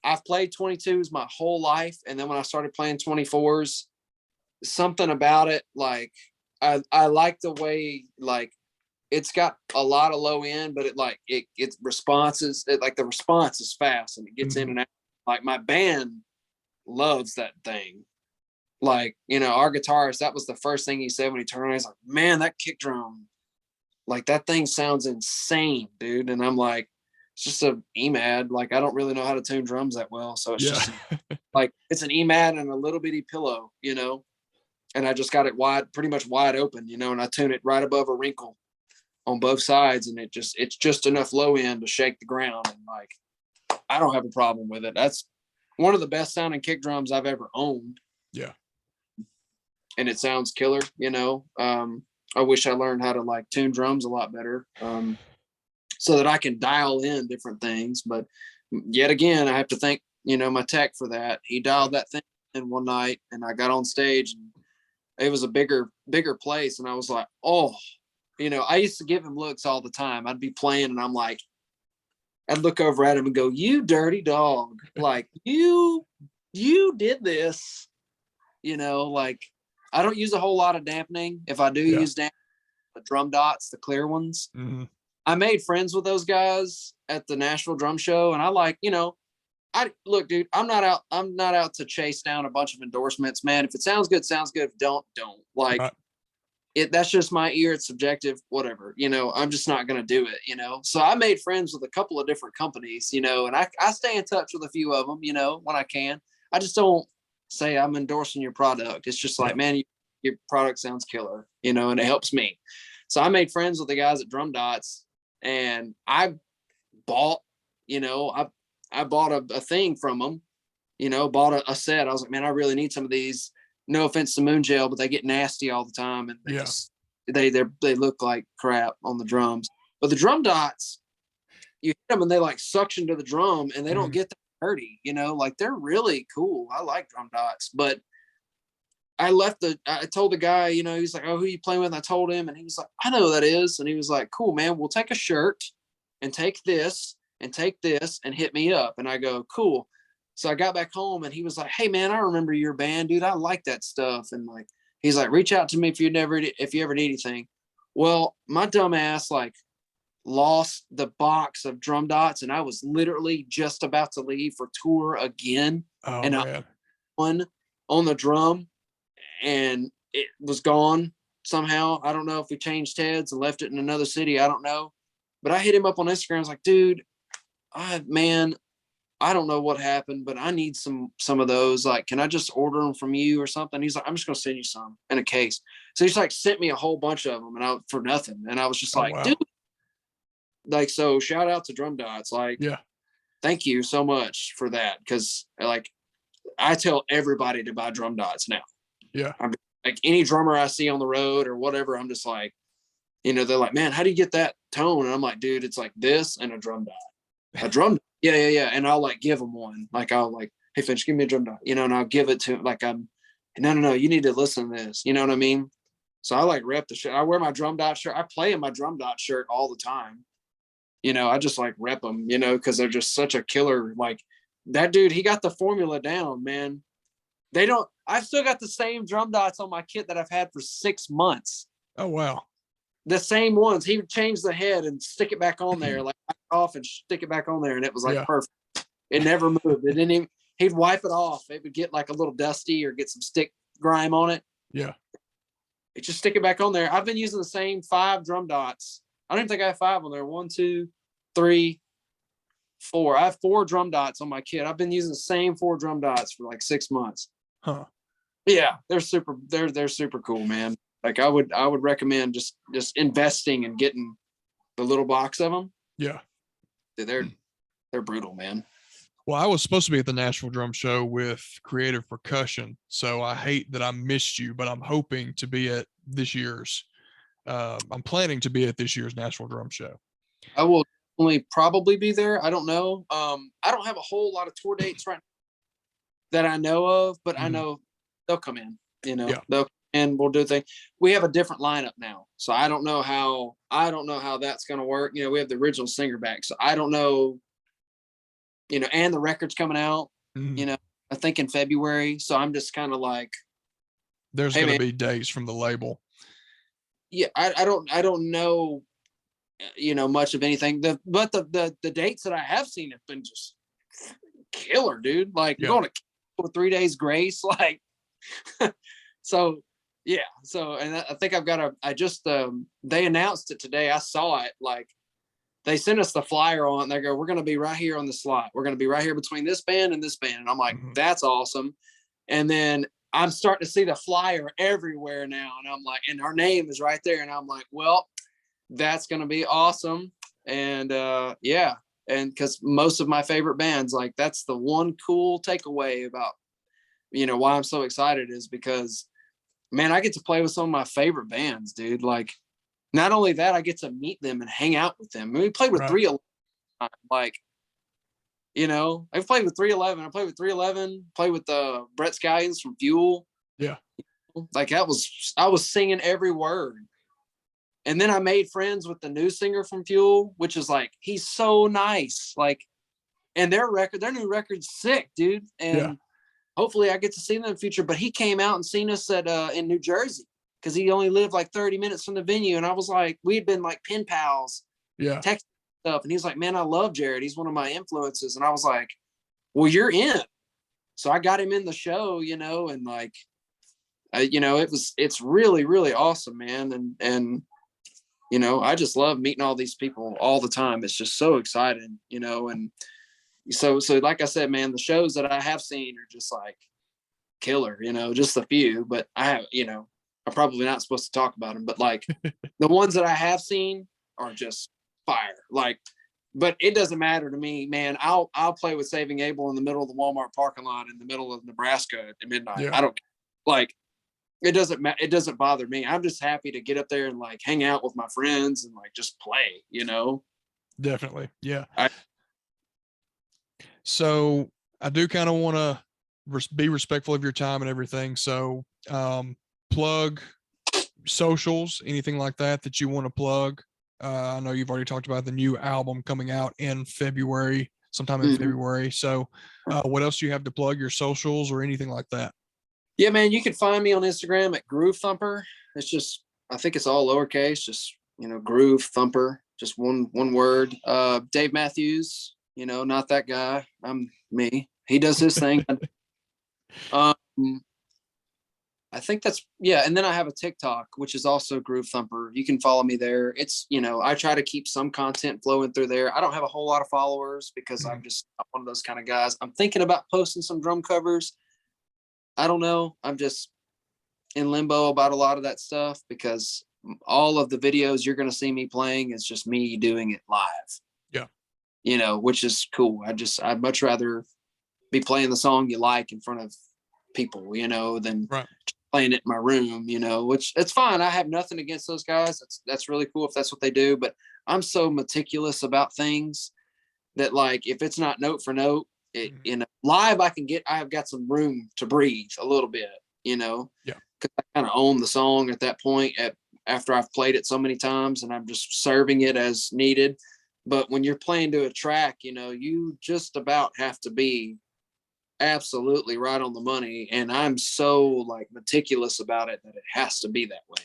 I've played 22s my whole life. And then when I started playing 24s, something about it, like, I like the way, like, it's got a lot of low end, but it responses, like the response is fast and it gets in and out. Like, my band loves that thing. Like, our guitarist, that was the first thing he said when he turned on. He's like, man, that kick drum, like, that thing sounds insane, dude. And I'm like, it's just a EMAD. Like, I don't really know how to tune drums that well. So it's just like, it's an EMAD and a little bitty pillow, and I just got it pretty much wide open, and I tune it right above a wrinkle on both sides. And it's just enough low end to shake the ground. And like, I don't have a problem with it. That's one of the best sounding kick drums I've ever owned. Yeah. And it sounds killer, I wish I learned how to like tune drums a lot better, so that I can dial in different things. But yet again, I have to thank, my tech for that. He dialed that thing in one night and I got on stage and it was a bigger place. And I was like, oh, I used to give him looks all the time. I'd be playing and I'm like, I'd look over at him and go, you dirty dog. Like, you did this, like, I don't use a whole lot of dampening. If I do use dampening, the drum dots, the clear ones. I made friends with those guys at the Nashville Drum Show, and I like, I look, dude, I'm not out to chase down a bunch of endorsements, man. If it sounds good, sounds good. If it don't. Like Right. that's just my ear. It's subjective, whatever, I'm just not going to do it, So I made friends with a couple of different companies, and I stay in touch with a few of them, when I can. I just don't say I'm endorsing your product. It's just like, man, your product sounds killer, and it helps me. So I made friends with the guys at Drum Dots, and I bought, I bought a thing from them, bought a set. I was like, man, I really need some of these. No offense to Moon Gel, but they get nasty all the time, and they look like crap on the drums. But the Drum Dots, you hit them and they like suction to the drum, and they don't get that dirty. Like they're really cool. I like Drum Dots, but I told the guy, he's like, oh, who you playing with? And I told him, and he was like, I know who that is. And he was like, cool, man, we'll take a shirt and take this and hit me up. And I go, cool. So I got back home, and he was like, hey man, I remember your band, dude. I like that stuff. And like, he's like, reach out to me if you ever need anything. Well, my dumb ass like lost the box of Drum Dots, and I was literally just about to leave for tour again. Oh, and man. One on the drum, and it was gone somehow. I don't know if we changed heads and left it in another city. I don't know. But I hit him up on Instagram. I was like, dude, I don't know what happened, but I need some of those. Like, can I just order them from you or something? He's like, I'm just going to send you some in a case. So he's like, sent me a whole bunch of them, and for nothing. And I was just like, wow. Dude, like, so shout out to Drum Dots. Like, thank you so much for that. Cause like, I tell everybody to buy Drum Dots now. Yeah. I'm like, any drummer I see on the road or whatever, I'm just like, they're like, man, how do you get that tone? And I'm like, dude, it's like this and a drum dot. A drum, yeah. And I'll like give them one. Like, I'll like, hey, Finch, give me a drum dot, and I'll give it to him. Like, no, you need to listen to this. You know what I mean? So I like rep the shirt. I wear my Drum Dot shirt. I play in my Drum Dot shirt all the time. I just like rep them, because they're just such a killer. Like that dude, he got the formula down, man. I've still got the same Drum Dots on my kit that I've had for 6 months. Oh, wow. The same ones. He would change the head and stick it back on there, like off and stick it back on there. And it was like perfect. It never moved. It didn't even, he'd wipe it off. It would get like a little dusty or get some stick grime on it. Yeah. It just stick it back on there. I've been using the same 5 Drum Dots. I don't even think I have 5 on there. 1, 2, 3, 4. I have 4 Drum Dots on my kit. I've been using the same 4 Drum Dots for like 6 months. Huh. Yeah, they're super cool, man. Like I would recommend just investing and getting the little box of them. Yeah. They're brutal, man. Well, I was supposed to be at the Nashville Drum Show with Creative Percussion, so I hate that I missed you, but I'm hoping to be at this year's. I'm planning to be at this year's Nashville Drum Show. I will only probably be there. I don't know. I don't have a whole lot of tour dates right now that I know of, but I know they'll come in. They'll and we'll do a thing. We have a different lineup now, so I don't know how that's going to work. We have the original singer back, so I don't know. And the record's coming out. I think in February. So I'm just kind of like, there's going to be dates from the label. Yeah, I don't know, much of anything. But the dates that I have seen have been just killer, dude. Like going to with 3 days grace, like. So yeah, and I think they announced it today. I saw it, like they sent us the flyer on. They go, we're going to be right here on the slot. We're going to be right here between this band and this band. And I'm like, that's awesome. And then I'm starting to see the flyer everywhere now. And I'm like, and her name is right there. And I'm like, well, that's going to be awesome. And yeah. And because most of my favorite bands, like that's the one cool takeaway about, why I'm so excited is because, man, I get to play with some of my favorite bands, dude. Like, not only that, I get to meet them and hang out with them. I mean, we played with 311. Like, I played with 311. I played with 311. Played with Brett Scallions from Fuel. Yeah. Like I was singing every word. And then I made friends with the new singer from Fuel, which is like, he's so nice. Like, and their new record's sick, dude. And hopefully I get to see them in the future. But he came out and seen us in New Jersey because he only lived like 30 minutes from the venue. And I was like, we had been like pen pals Yeah. text stuff. And he's like, man, I love Jared. He's one of my influences. And I was like, well, you're in. So I got him in the show, and like, it's really, really awesome, man. And, I just love meeting all these people all the time. It's just so exciting, and so like I said, man, the shows that I have seen are just like killer, just a few, but I have, I'm probably not supposed to talk about them, but like the ones that I have seen are just fire. Like, but it doesn't matter to me, man. I'll play with Saving Abel in the middle of the Walmart parking lot in the middle of Nebraska at midnight. Yeah. I don't like it doesn't bother me. I'm just happy to get up there and like hang out with my friends and like just play, Definitely. Yeah. I- So I do kind of want to be respectful of your time and everything. So plug socials, anything like that you want to plug. I know you've already talked about the new album coming out in February, sometime in February. So what else do you have to plug, your socials or anything like that? Yeah, man, you can find me on Instagram at Groove Thumper. It's just, I think it's all lowercase, just, Groove Thumper, just one word. Dave Matthews, not that guy. I'm me. He does his thing. I think that's, yeah. And then I have a TikTok, which is also Groove Thumper. You can follow me there. It's, I try to keep some content flowing through there. I don't have a whole lot of followers because I'm just not one of those kind of guys. I'm thinking about posting some drum covers. I don't know. I'm just in limbo about a lot of that stuff because all of the videos you're going to see me playing is just me doing it live. Yeah. Which is cool. I'd much rather be playing the song you like in front of people, than playing it in my room, which it's fine. I have nothing against those guys. That's really cool if that's what they do. But I'm so meticulous about things that like, if it's not note for note, live, I've got some room to breathe a little bit, because I kind of own the song at that point after I've played it so many times and I'm just serving it as needed. But when you're playing to a track, you just about have to be absolutely right on the money. And I'm so like meticulous about it that it has to be that way,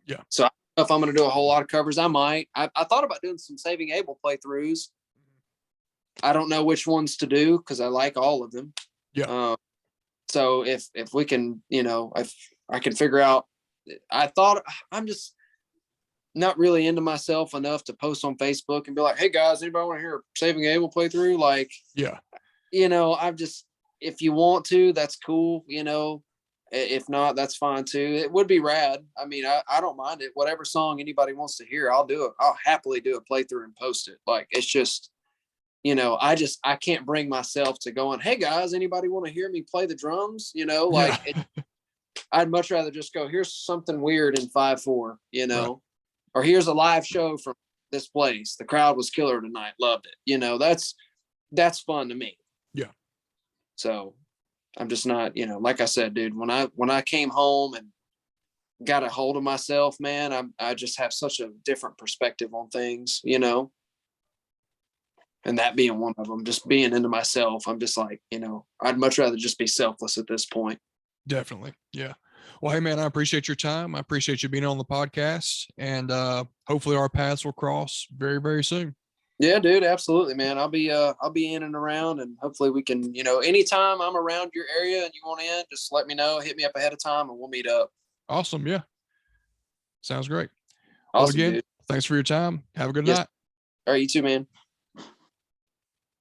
Yeah. So I don't know if I'm going to do a whole lot of covers. I might. I thought about doing some Saving Abel playthroughs. I don't know which ones to do because I like all of them. Yeah. So if we can, if I can figure out, I thought I'm just not really into myself enough to post on Facebook and be like, hey guys, anybody want to hear a Saving Abel playthrough? Like, yeah, I'm just, if you want to, that's cool. If not, that's fine too. It would be rad. I mean, I don't mind it. Whatever song anybody wants to hear, I'll do it. I'll happily do a playthrough and post it. Like, it's just, I can't bring myself to going, hey guys, anybody want to hear me play the drums? I'd much rather just go, here's something weird in 5/4, or here's a live show from this place. The crowd was killer tonight. Loved it. That's fun to me. Yeah. So I'm just not, like I said, dude, when I came home and got a hold of myself, man, I just have such a different perspective on things, and that being one of them, just being into myself. I'm just like, I'd much rather just be selfless at this point. Definitely. Yeah. Well, hey man, I appreciate your time. I appreciate you being on the podcast, and hopefully our paths will cross very, very soon. Yeah, dude, absolutely, man. I'll be in and around, and hopefully we can, anytime I'm around your area and you want in, just let me know, hit me up ahead of time and we'll meet up. Awesome. Yeah. Sounds great. Awesome, well, again, dude. Thanks for your time. Have a good night. All right, you too, man.